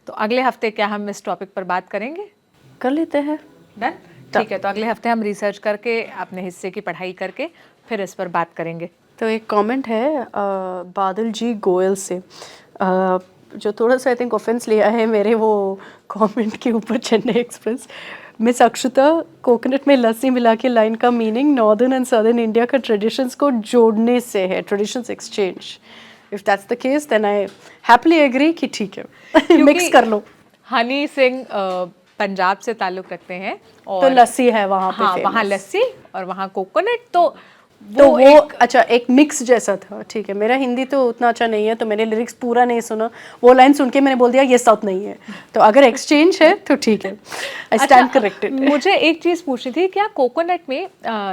तो अगले हफ्ते क्या हम इस topic पर बात करेंगे? कर लेते हैं। डन, ठीक है। तो अगले हफ्ते हम रिसर्च करके, अपने हिस्से की पढ़ाई करके फिर इस पर बात करेंगे। तो एक कमेंट है बादल जी गोयल से, जो थोड़ा सा आई थिंक ऑफेंस लिया है मेरे वो कमेंट के ऊपर, Chennai express. Miss Akshata, coconut में लस्सी मिला के लाइन का meaning northern and southern India का ट्रेडिशंस को जोड़ने से है, traditions exchange. If that's the case then I happily agree कि ठीक है, मिक्स कर लो। हनी सिंह पंजाब से ताल्लुक रखते हैं और तो लस्सी है वहाँ पे, हाँ, famous। वहाँ लस्सी और वहाँ कोकोनट, तो वो अच्छा एक मिक्स जैसा था। ठीक है, मेरा हिंदी तो उतना अच्छा नहीं है तो मैंने लिरिक्स पूरा नहीं सुना, वो लाइन सुन के मैंने बोल दिया ये साउथ नहीं है। तो अगर एक्सचेंज है तो ठीक है, आई स्टैंड करेक्टेड। मुझे एक चीज़ पूछनी थी, क्या कोकोनट में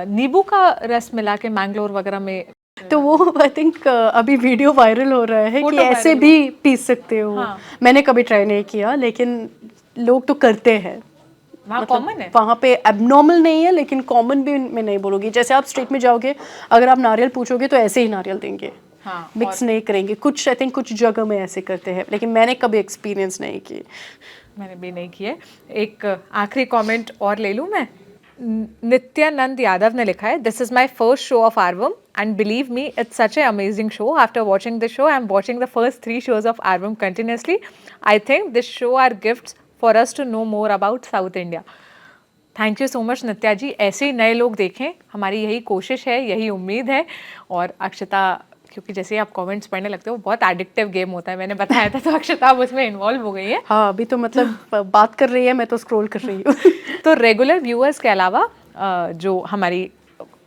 नींबू का रस मिला के मैंगलोर वगैरह में तो वो आई थिंक अभी वीडियो वायरल हो रहा है कि Photo ऐसे viral भी पी सकते हो। हाँ। मैंने कभी ट्राई नहीं किया, लेकिन लोग तो करते हैं। वहाँ कॉमन है। वहाँ पे एबनॉर्मल नहीं है, लेकिन कॉमन भी मैं नहीं बोलूँगी। जैसे आप स्ट्रीट में जाओगे, अगर आप नारियल पूछोगे तो ऐसे ही नारियल देंगे, हाँ, मिक्स नहीं करेंगे। कुछ आई थिंक कुछ जगह में ऐसे करते हैं, लेकिन मैंने कभी एक्सपीरियंस नहीं की। मैंने भी नहीं किया। एक आखिरी कमेंट और ले लूँ मैं। नित्यानंद यादव ने लिखा है, this is my first show of Aarvam and believe me it's such a amazing show. After watching this show I am watching the first 3 shows of Aarvam continuously. I think this show are gifts for us to know more about South India. Thank you so much Nitya ji, ऐसे ही नए लोग देखें, हमारी यही कोशिश है, यही उम्मीद है। और अक्षता, क्योंकि जैसे ही आप कमेंट्स पढ़ने लगते हो, बहुत एडिक्टिव गेम होता है, मैंने बताया था, तो अक्षता अब उसमें इन्वॉल्व हो गई है। हाँ, अभी तो मतलब बात कर रही है, मैं तो स्क्रॉल कर रही हूँ। तो रेगुलर व्यूअर्स के अलावा जो हमारी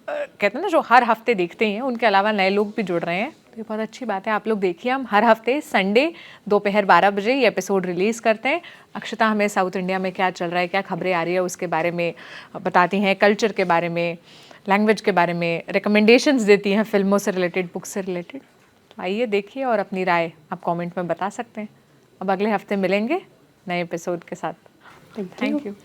कहते हैं ना, जो हर हफ्ते देखते हैं, उनके अलावा नए लोग भी जुड़ रहे हैं, तो ये बहुत अच्छी बात है। आप लोग देखिए, हम हर हफ्ते संडे दोपहर 12 बजे ये एपिसोड रिलीज़ करते हैं। अक्षता हमें साउथ इंडिया में क्या चल रहा है, क्या खबरें आ रही है, उसके बारे में बताती हैं, कल्चर के बारे में, लैंग्वेज के बारे में रिकमेंडेशंस देती हैं, फिल्मों से रिलेटेड, बुक से रिलेटेड। तो आइए देखिए, और अपनी राय आप कमेंट में बता सकते हैं। अब अगले हफ्ते मिलेंगे नए एपिसोड के साथ। Thank you.